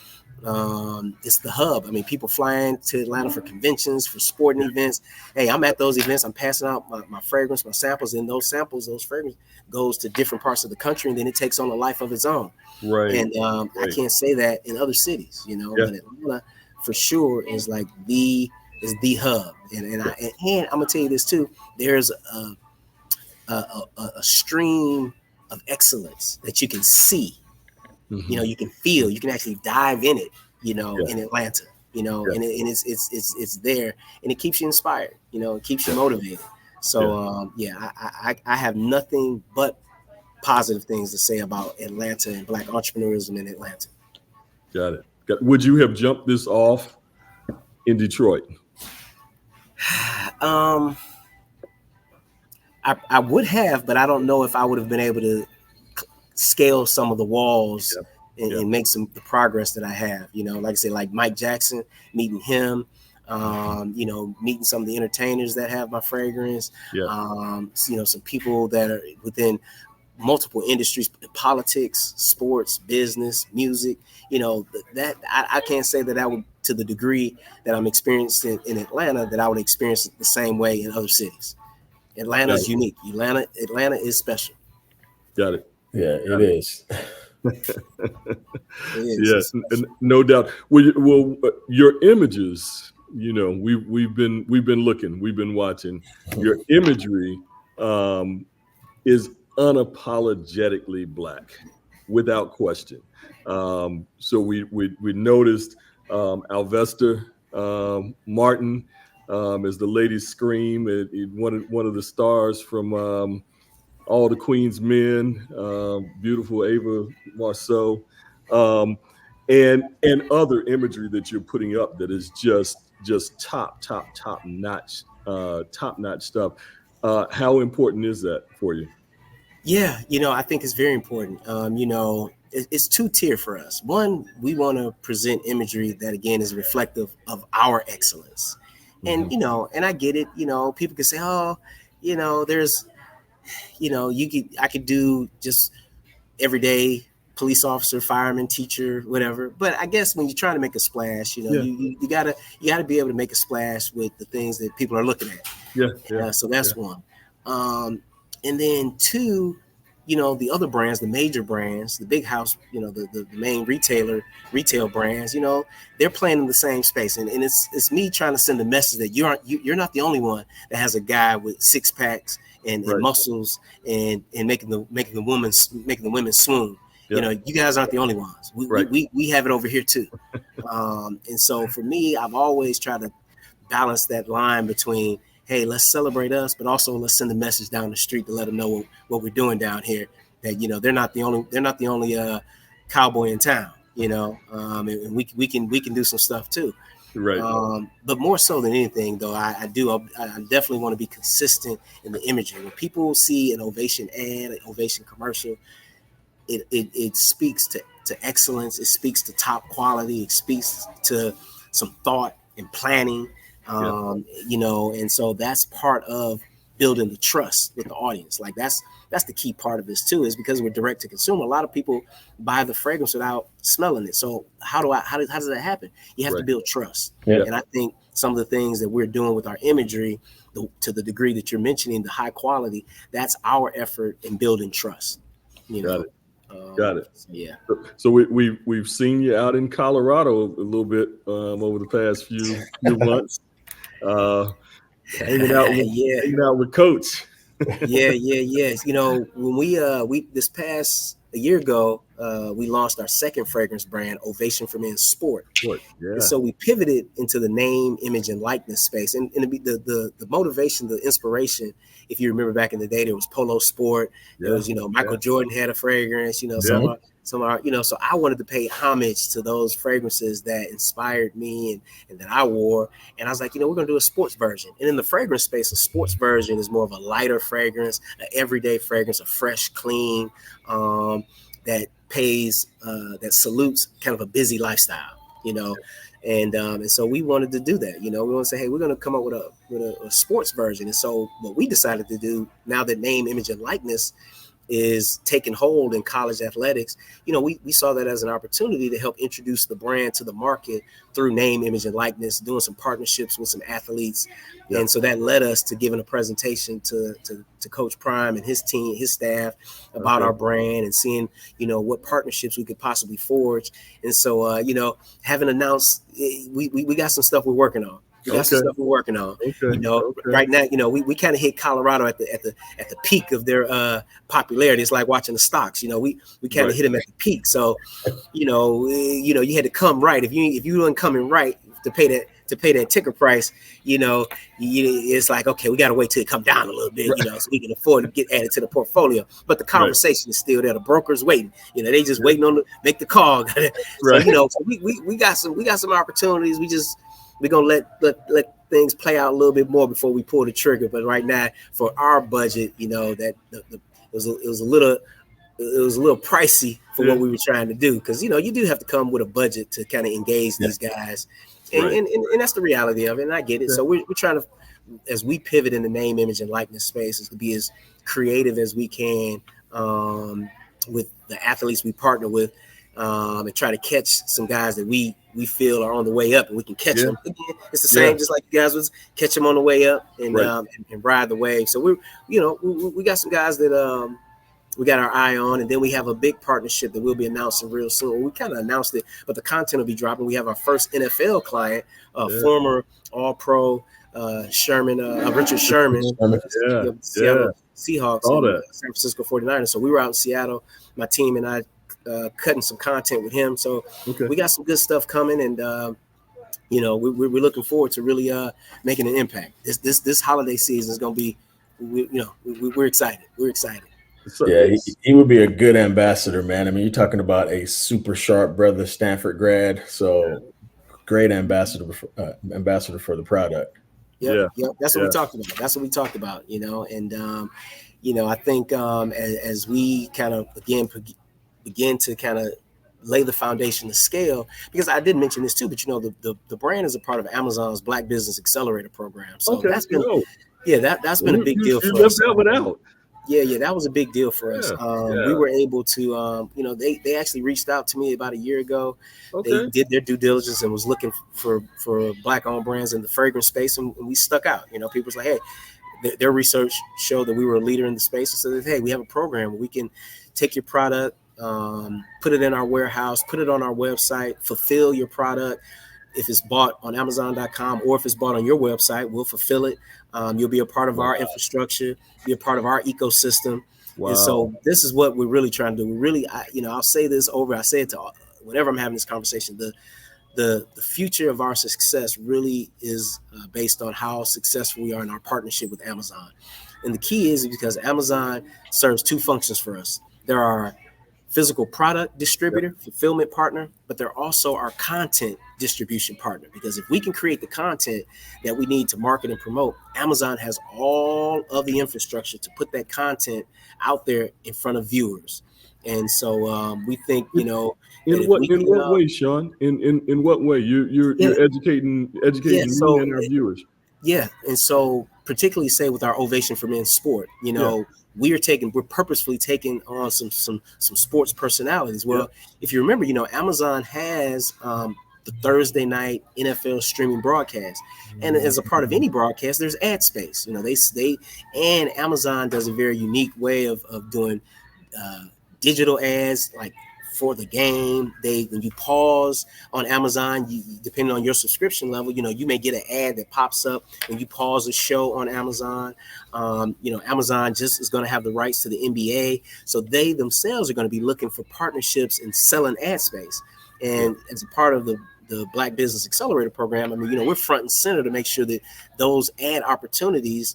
it's the hub. I mean, people flying to Atlanta for conventions, for sporting events. Hey, I'm at those events. I'm passing out my fragrance, my samples, and those fragrance goes to different parts of the country, and then it takes on a life of its own. Right. And I can't say that in other cities, but Atlanta for sure is like the hub. And I'm gonna tell you this too. There's a stream of excellence that you can see. Mm-hmm. You can feel, you can actually dive in it, in Atlanta, and it's there, and it keeps you inspired, it keeps you motivated. So, I have nothing but positive things to say about Atlanta and Black entrepreneurism in Atlanta. Got it. Would you have jumped this off in Detroit? I would have, but I don't know if I would have been able to scale some of the walls and make the progress that I have. Like I said, like Mike Jackson, meeting him, Meeting some of the entertainers that have my fragrance, Yeah. some people that are within multiple industries, politics, sports, business, music, that I can't say that I would, to the degree that I'm experiencing in Atlanta, that I would experience it the same way in other cities. Atlanta is unique. Atlanta is special. Got it. Yeah, it is. Yes, no doubt. Well, your images, we've been looking, we've been watching. Your imagery is unapologetically Black, without question. So we noticed Alvesta Martin as the lady scream, one of the stars from All the Queen's Men, beautiful Ava Marceau, and other imagery that you're putting up that is just top notch, top notch stuff. How important is that for you? Yeah, I think it's very important. It's two-tier for us. One, we want to present imagery that, again, is reflective of our excellence. And, and I get it, people can say, oh, there's, I could do just everyday police officer, fireman, teacher, whatever. But I guess when you're trying to make a splash, you gotta be able to make a splash with the things that people are looking at. So that's one. And then two, the other brands, the major brands, the big house, the main retail brands, they're playing in the same space. And it's me trying to send a message that you're not the only one that has a guy with six packs and muscles and making the women swoon. You guys aren't the only ones. We have it over here too. And so for me, I've always tried to balance that line between, hey, let's celebrate us, but also let's send a message down the street to let them know what we're doing down here. That they're not the only cowboy in town. And we can do some stuff too. Right. But more so than anything, though, I definitely want to be consistent in the imagery. When people see an Ovation ad, an Ovation commercial, it speaks to excellence. It speaks to top quality. It speaks to some thought and planning. And so that's part of building the trust with the audience. Like that's the key part of this too, is because we're direct to consumer. A lot of people buy the fragrance without smelling it. So how does that happen? You have to build trust. And I think some of the things that we're doing with our imagery, to the degree that you're mentioning, the high quality, that's our effort in building trust. Got it. So we've seen you out in Colorado a little bit over the past few months. Hanging out with Coach. Yes. When we this past a year ago, we launched our second fragrance brand, Ovation for Men's Sport. And so we pivoted into the name, image, and likeness space. And the motivation, the inspiration, if you remember back in the day, there was Polo Sport. There was, Michael Jordan had a fragrance, so I wanted to pay homage to those fragrances that inspired me and that I wore. And I was like, we're going to do a sports version. And in the fragrance space, a sports version is more of a lighter fragrance, an everyday fragrance, a fresh, clean, that salutes kind of a busy lifestyle, And so we wanted to do that, we want to say, hey, we're going to come up with a sports version. And so what we decided to do, now that name, image, and likeness is taking hold in college athletics, we saw that as an opportunity to help introduce the brand to the market through name, image, and likeness, doing some partnerships with some athletes. And so that led us to giving a presentation to Coach Prime and his team, his staff, about our brand and seeing, what partnerships we could possibly forge. And so, having announced, we got some stuff we're working on. That's the stuff we're working on. Right now, we kind of hit Colorado at the peak of their popularity. It's like watching the stocks. We kind of hit them at the peak. So, you had to come right. If you weren't coming right to pay that ticker price, it's like, okay, we got to wait till it come down a little bit, so we can afford to get added to the portfolio. But the conversation is still there. The broker's waiting. They just waiting on to make the call. So, we got some opportunities. We're gonna let things play out a little bit more before we pull the trigger. But right now, for our budget, that it was a little pricey for what we were trying to do, because you do have to come with a budget to kind of engage these guys. And that's the reality of it. And I get it. So we're trying to, as we pivot in the name, image, and likeness space, is to be as creative as we can with the athletes we partner with, and try to catch some guys that we feel are on the way up, and we can catch them. Again, it's the same, just like you guys was catch them on the way up and ride the wave. So we got some guys that we got our eye on, and then we have a big partnership that we'll be announcing real soon. We kind of announced it, but the content will be dropping. We have our first NFL client, former All-Pro Richard Sherman, Seattle Seahawks, and San Francisco 49ers. So we were out in Seattle, my team and I, cutting some content with him. So we got some good stuff coming, and we're looking forward to really making an impact. This holiday season is going to be, we're excited. We're excited. Yeah, he would be a good ambassador, man. I mean, you're talking about a super sharp brother, Stanford grad. So great ambassador for the product. Yep. That's what we talked about. That's what we talked about, and I think as we kind of begin to kind of lay the foundation to scale, because I did mention this too, but the brand is a part of Amazon's Black Business Accelerator program. So that's been that's been a big deal for us. Yeah, that was a big deal for us. We were able to, they actually reached out to me about a year ago. They did their due diligence and was looking for Black-owned brands in the fragrance space, and we stuck out. People was like, hey, their research showed that we were a leader in the space, and said, hey, we have a program where we can take your product, put it in our warehouse, put it on our website, fulfill your product. If it's bought on Amazon.com or if it's bought on your website, we'll fulfill it. You'll be a part of our infrastructure, be a part of our ecosystem. Wow. And so this is what we're really trying to do. We really, I'll say this over. I say it to whenever I'm having this conversation. The future of our success really is based on how successful we are in our partnership with Amazon. And the key is because Amazon serves two functions for us. There are physical product distributor, fulfillment partner, but they're also our content distribution partner. Because if we can create the content that we need to market and promote, Amazon has all of the infrastructure to put that content out there in front of viewers. And so we think, in what way, Shawn? In what way? You're educating me and our viewers. Yeah, and so particularly say with our Ovation for Men sport, we're purposefully taking on some sports personalities. Well, if you remember, Amazon has the Thursday night NFL streaming broadcast, and as a part of any broadcast, there's ad space. And Amazon does a very unique way of doing digital ads, like for the game. When you pause on Amazon, depending on your subscription level, you may get an ad that pops up when you pause a show on Amazon. Amazon just is going to have the rights to the NBA, so they themselves are going to be looking for partnerships and selling ad space. And as a part of the Black Business Accelerator program, we're front and center to make sure that those ad opportunities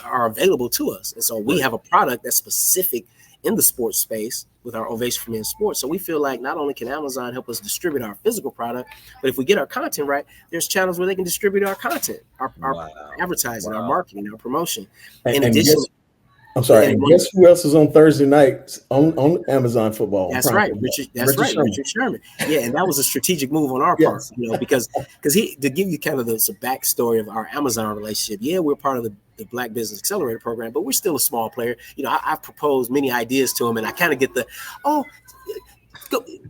are available to us. And so we have a product that's specific in the sports space with our Ovation for Men Sports. So we feel like not only can Amazon help us distribute our physical product, but if we get our content right, there's channels where they can distribute our content, our advertising, our marketing, our promotion. In addition, guess who else is on Thursday nights on Amazon Football? That's right, Richard Sherman. Yeah, and that was a strategic move on our part, because to give you kind of the backstory of our Amazon relationship. Yeah, we're part of the Black Business Accelerator program, but we're still a small player. I've proposed many ideas to him, and I kind of get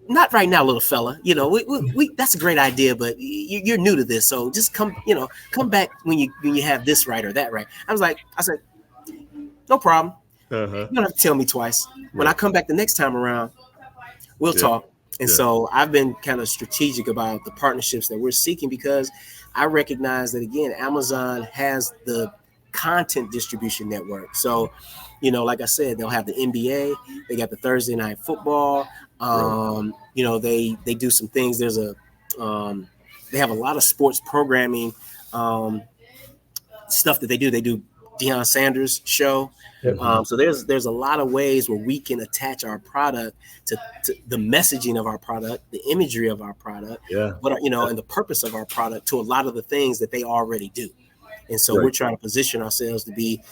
not right now, little fella. We that's a great idea, but you're new to this, so just come back when you have this right or that right. I said, no problem. You don't have to tell me twice. When I come back the next time around, we'll talk. And so I've been kind of strategic about the partnerships that we're seeking, because I recognize that, again, Amazon has the content distribution network. So, like I said, they'll have the NBA, they got the Thursday night football. They do some things. There's they have a lot of sports programming stuff that they do. They do Deion Sanders' show. So there's a lot of ways where we can attach our product to the messaging of our product, the imagery of our product, but and the purpose of our product to a lot of the things that they already do. And so we're trying to position ourselves to be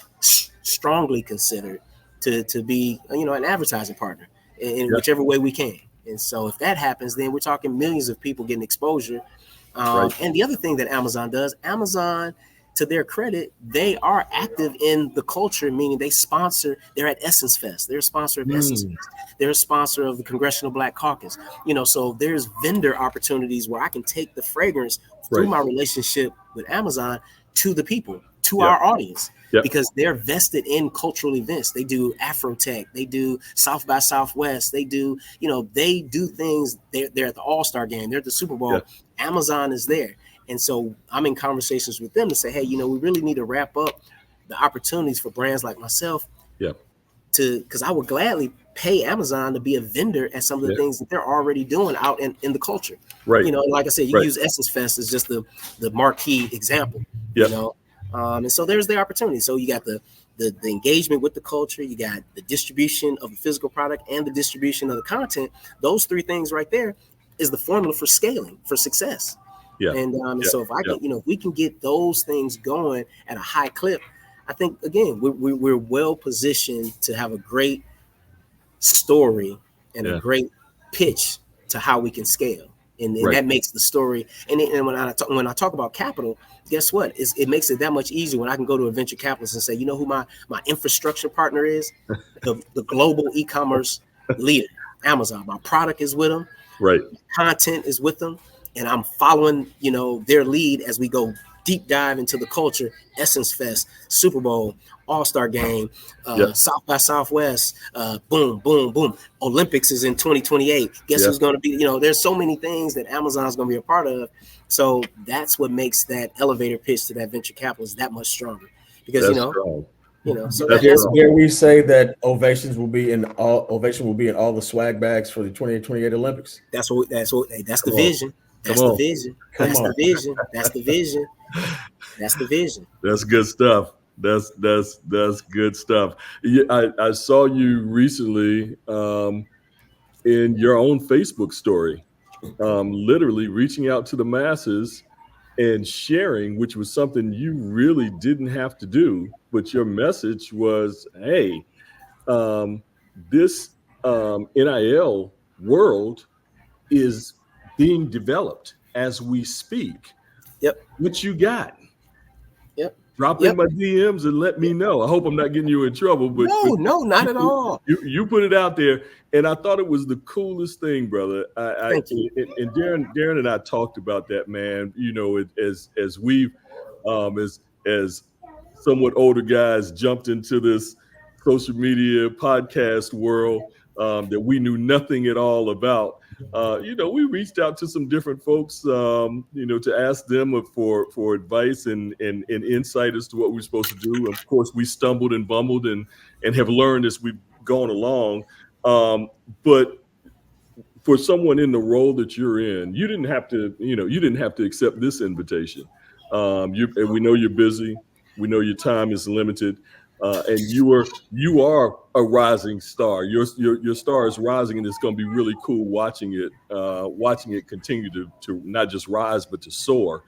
strongly considered to be an advertising partner in whichever way we can. And so if that happens, then we're talking millions of people getting exposure Right. And the other thing that Amazon does, Amazon, to their credit, they are active in the culture, meaning they're at Essence Fest. They're a sponsor of Essence Mm. Fest. They're a sponsor of the Congressional Black Caucus. So there's vendor opportunities where I can take the fragrance through Right. my relationship with Amazon to the people, to Yep. our audience. Yep. Because they're vested in cultural events. They do Afrotech, they do South by Southwest, they do things. They're at the All-Star game, they're at the Super Bowl. Yeah. Amazon is there. And so I'm in conversations with them to say, hey, we really need to wrap up the opportunities for brands like myself. Yeah. Because I would gladly pay Amazon to be a vendor at some of the Yeah. things that they're already doing out in the culture. Right. Like I said, you Right. can use Essence Fest as just the marquee example. Yep. And so there's the opportunity. So you got the engagement with the culture, you got the distribution of the physical product and the distribution of the content. Those three things right there is the formula for scaling, for success. Yeah. And Yeah. so if I can, if we can get those things going at a high clip, I think again we're well positioned to have a great story and a great pitch to how we can scale, and Right. that makes the story. And when I talk about capital, guess what? It makes it that much easier when I can go to a venture capitalist and say, you know who my infrastructure partner is, the global e-commerce leader, Amazon. My product is with them, Right. content is with them, and I'm following their lead as we go deep dive into the culture. Essence Fest, Super Bowl, All-Star Game, Yep. South by Southwest, boom, boom, boom. Olympics is in 2028. Guess Yep. who's going to be? There's so many things that Amazon's going to be a part of. So that's what makes that elevator pitch to that venture capitalist that much stronger. Because That's strong. so That's that's strong. Dare we say that Ovation will be in all the swag bags for the 2028 Olympics? that's the Come on. vision. That's Come the on. vision. Come That's on. the vision. That's the vision. That's the vision. That's good stuff. That's good stuff. Yeah, I saw you recently in your own Facebook story, literally reaching out to the masses and sharing, which was something you really didn't have to do, but your message was, hey, this NIL world is being developed as we speak. Yep. What you got? Yep. Drop Yep. in my DMs and let me know. I hope I'm not getting you in trouble, but No, not at all. You put it out there, and I thought it was the coolest thing, brother. Thank you. And Darren and I talked about that, man. As we've as somewhat older guys jumped into this social media podcast world that we knew nothing at all about. We reached out to some different folks, to ask them for advice and insight as to what we're supposed to do. Of course, we stumbled and bumbled and have learned as we've gone along. But for someone in the role that you're in, you didn't have to accept this invitation. And we know you're busy. We know your time is limited. And you are a rising star. Your star is rising, and it's going to be really cool watching it continue to not just rise but to soar.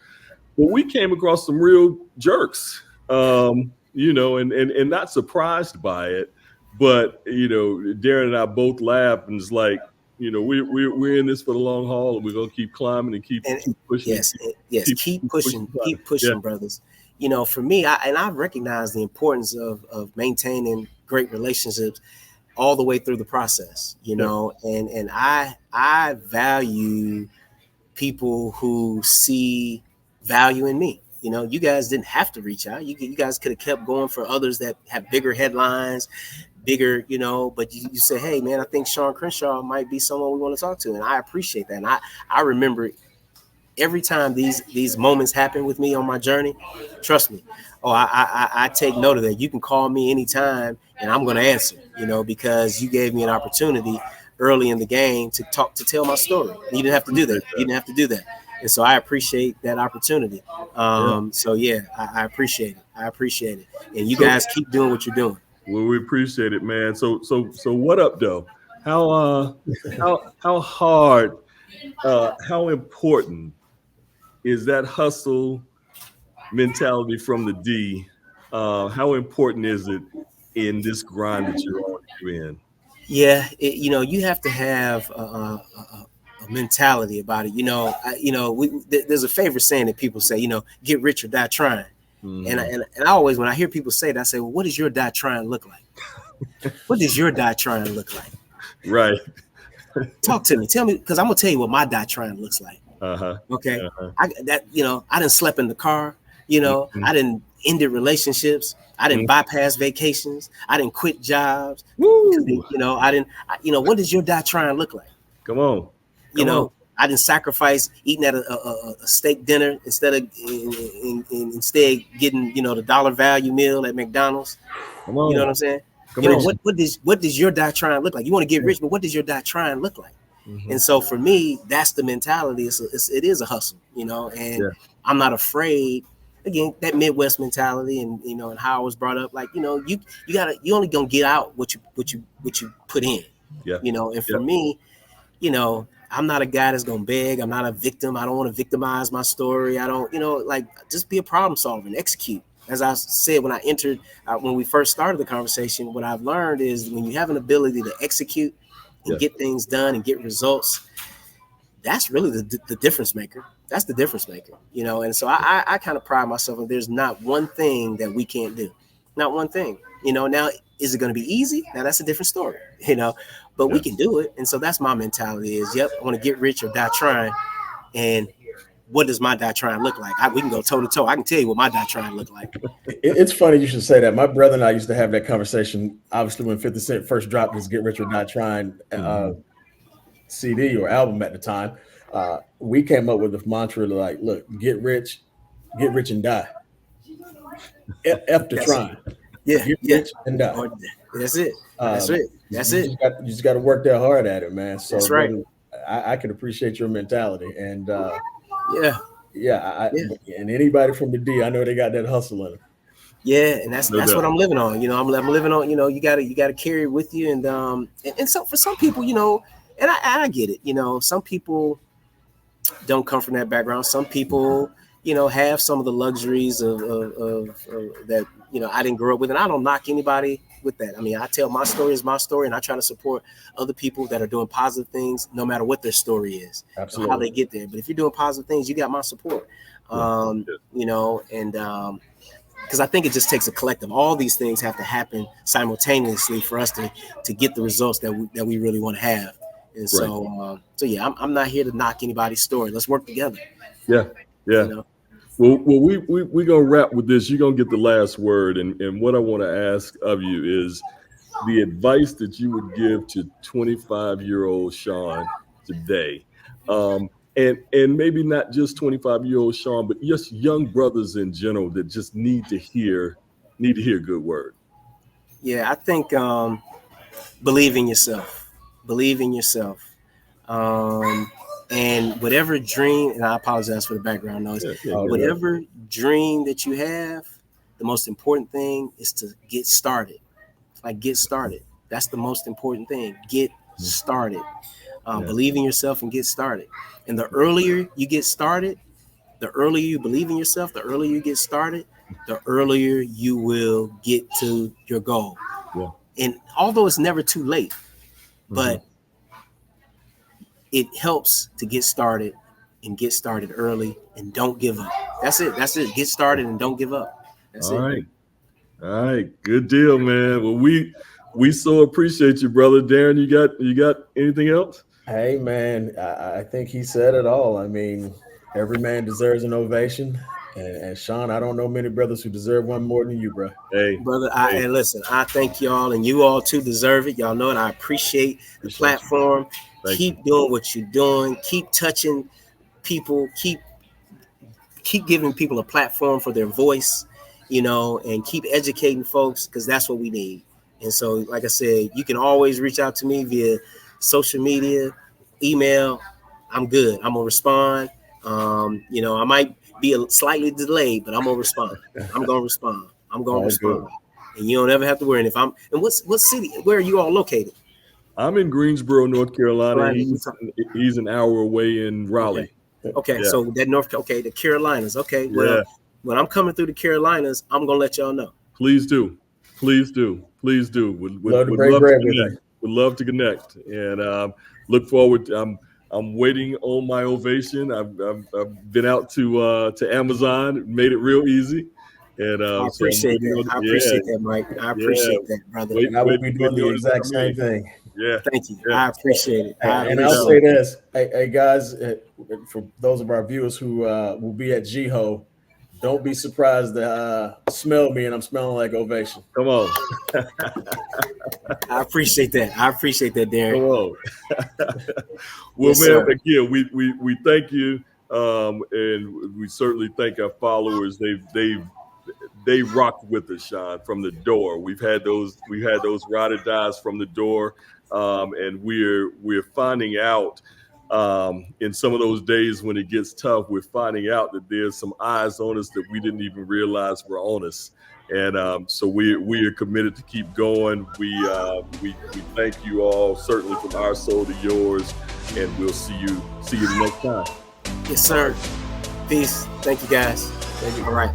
But we came across some real jerks, and not surprised by it. But Darren and I both laughed, and it's like, we're in this for the long haul, and we're going to keep climbing and keep pushing. Yes, keep pushing, Yeah. brothers. For me, I recognize the importance of maintaining great relationships all the way through the process, and I value people who see value in me. You guys didn't have to reach out. You guys could have kept going for others that have bigger headlines, bigger, but you say, hey man, I think Shawn Crenshaw might be someone we want to talk to. And I appreciate that. And I remember every time these moments happen with me on my journey, trust me. I take note of that. You can call me anytime and I'm going to answer, because you gave me an opportunity early in the game to tell my story. You didn't have to do that. And so I appreciate that opportunity. So yeah, I appreciate it. And you guys keep doing what you're doing. Well, we appreciate it, man. So what up though? How hard, how important is that hustle mentality from the D? How important is it in this grind that you're in? Yeah, you have to have a mentality about it. There's a favorite saying that people say, get rich or die trying. And I always, when I hear people say that, I say, well, what does your die trying look like? What does your die trying look like? Right. Talk to me. Tell me, because I'm gonna tell you what my die trying looks like. Okay. I didn't slept in the car. I didn't ended relationships. I didn't bypass vacations. I didn't quit jobs. What does your die trying look like? Come on. I didn't sacrifice eating at a steak dinner instead of instead getting the dollar value meal at McDonald's. Come on. You know what I'm saying? What does your die trying look like? You want to get rich, but what does your die trying look like? And so for me, that's the mentality. It is a hustle, and I'm not afraid. Again, that Midwest mentality, and and how I was brought up, like you only gonna get out what you put in. And for me, I'm not a guy that's gonna beg. I'm not a victim. I don't want to victimize my story. I don't, just be a problem solver and execute. As I said when I entered, when we first started the conversation, what I've learned is when you have an ability to execute and get things done and get results, that's really the difference maker. That's the difference maker, And so I kind of pride myself on there's not one thing that we can't do, not one thing. Now is it going to be easy? Now that's a different story, but we can do it. And so that's my mentality is, I want to get rich or die trying. And what does my die trying look like? We can go toe to toe. I can tell you what my die trying look like. It's funny you should say that. My brother and I used to have that conversation, obviously, when 50 Cent first dropped his Get Rich or Die Trying CD or album at the time. We came up with the mantra like, look, get rich and die. F the trying. Get rich and die. That's it. That's it. That's it. You just got to work that hard at it, man. So that's right. I can appreciate your mentality. And and anybody from the D, I know they got that hustle in them. Yeah, and that's what I'm living on. I'm living on. You gotta carry it with you, and so for some people, and I get it. Some people don't come from that background. Some people, have some of the luxuries of that. I didn't grow up with, and I don't knock anybody with that. I mean, I tell my story is my story, and I try to support other people that are doing positive things, no matter what their story is, how they get there. But if you're doing positive things, you got my support. Because I think it just takes a collective. All these things have to happen simultaneously for us to get the results that we really want to have. And so, I'm not here to knock anybody's story. Let's work together. Yeah. Well, we're gonna wrap with this. You're gonna get the last word, and what I want to ask of you is the advice that you would give to 25-year-old Shawn today, and maybe not just 25-year-old Shawn, but just young brothers in general that just need to hear a good word. Yeah, I think believe in yourself. Believe in yourself. And whatever dream, and I apologize for the background noise, whatever dream that you have, the most important thing is to get started. Like, get started. That's the most important thing. Get started. Believe in yourself and get started. And the earlier you get started, the earlier you believe in yourself, the earlier you get started, the earlier you will get to your goal. Yeah. And although it's never too late, but it helps to get started and get started early and don't give up. That's it. Get started and don't give up. That's All it. All right. Good deal, man. Well, we so appreciate you, brother. Darren, you got anything else? Hey, man, I think he said it all. I mean, every man deserves an ovation. And Shawn, I don't know many brothers who deserve one more than you, bro. Hey, brother. And listen, I thank y'all, and you all too deserve it. Y'all know it. I appreciate the platform. Keep doing what you're doing. Keep touching people. Keep giving people a platform for their voice, and keep educating folks, because that's what we need. And so, like I said, you can always reach out to me via social media, email. I'm good. I'm gonna respond. I might be slightly delayed, but I'm gonna respond. I'm gonna respond. Good. And you don't ever have to worry. And what city? Where are you all located? I'm in Greensboro, North Carolina. He's an hour away in Raleigh. Okay. So that the Carolinas. Okay. Well, when I'm coming through the Carolinas, I'm gonna let y'all know. Please do. Would love to connect, and look forward. I'm waiting on my ovation. I've been out to Amazon, made it real easy, and I so I'm appreciate waiting that. on. I Yeah, appreciate that, Mike. I yeah. appreciate that, brother. Wait, And I will be doing waiting the on it to exact come same in. thing. Yeah, Thank you. yeah. I appreciate it. I And I'll appreciate say it. this, hey guys, for those of our viewers who will be at GHO, don't be surprised to smell me and I'm smelling like Ovation. Come on, I appreciate that. I appreciate that, Darren. come on. Well, Yes, man, sir. again, we thank you, and we certainly thank our followers. They rocked with us, Shawn, from the door. We've had those ride or dies from the door, and we're finding out in some of those days when it gets tough, we're finding out that there's some eyes on us that we didn't even realize were on us. And so we are committed to keep going. We thank you all, certainly from our soul to yours, and we'll see you the next time. Yes, sir. Peace. Thank you, guys. Thank you. All right.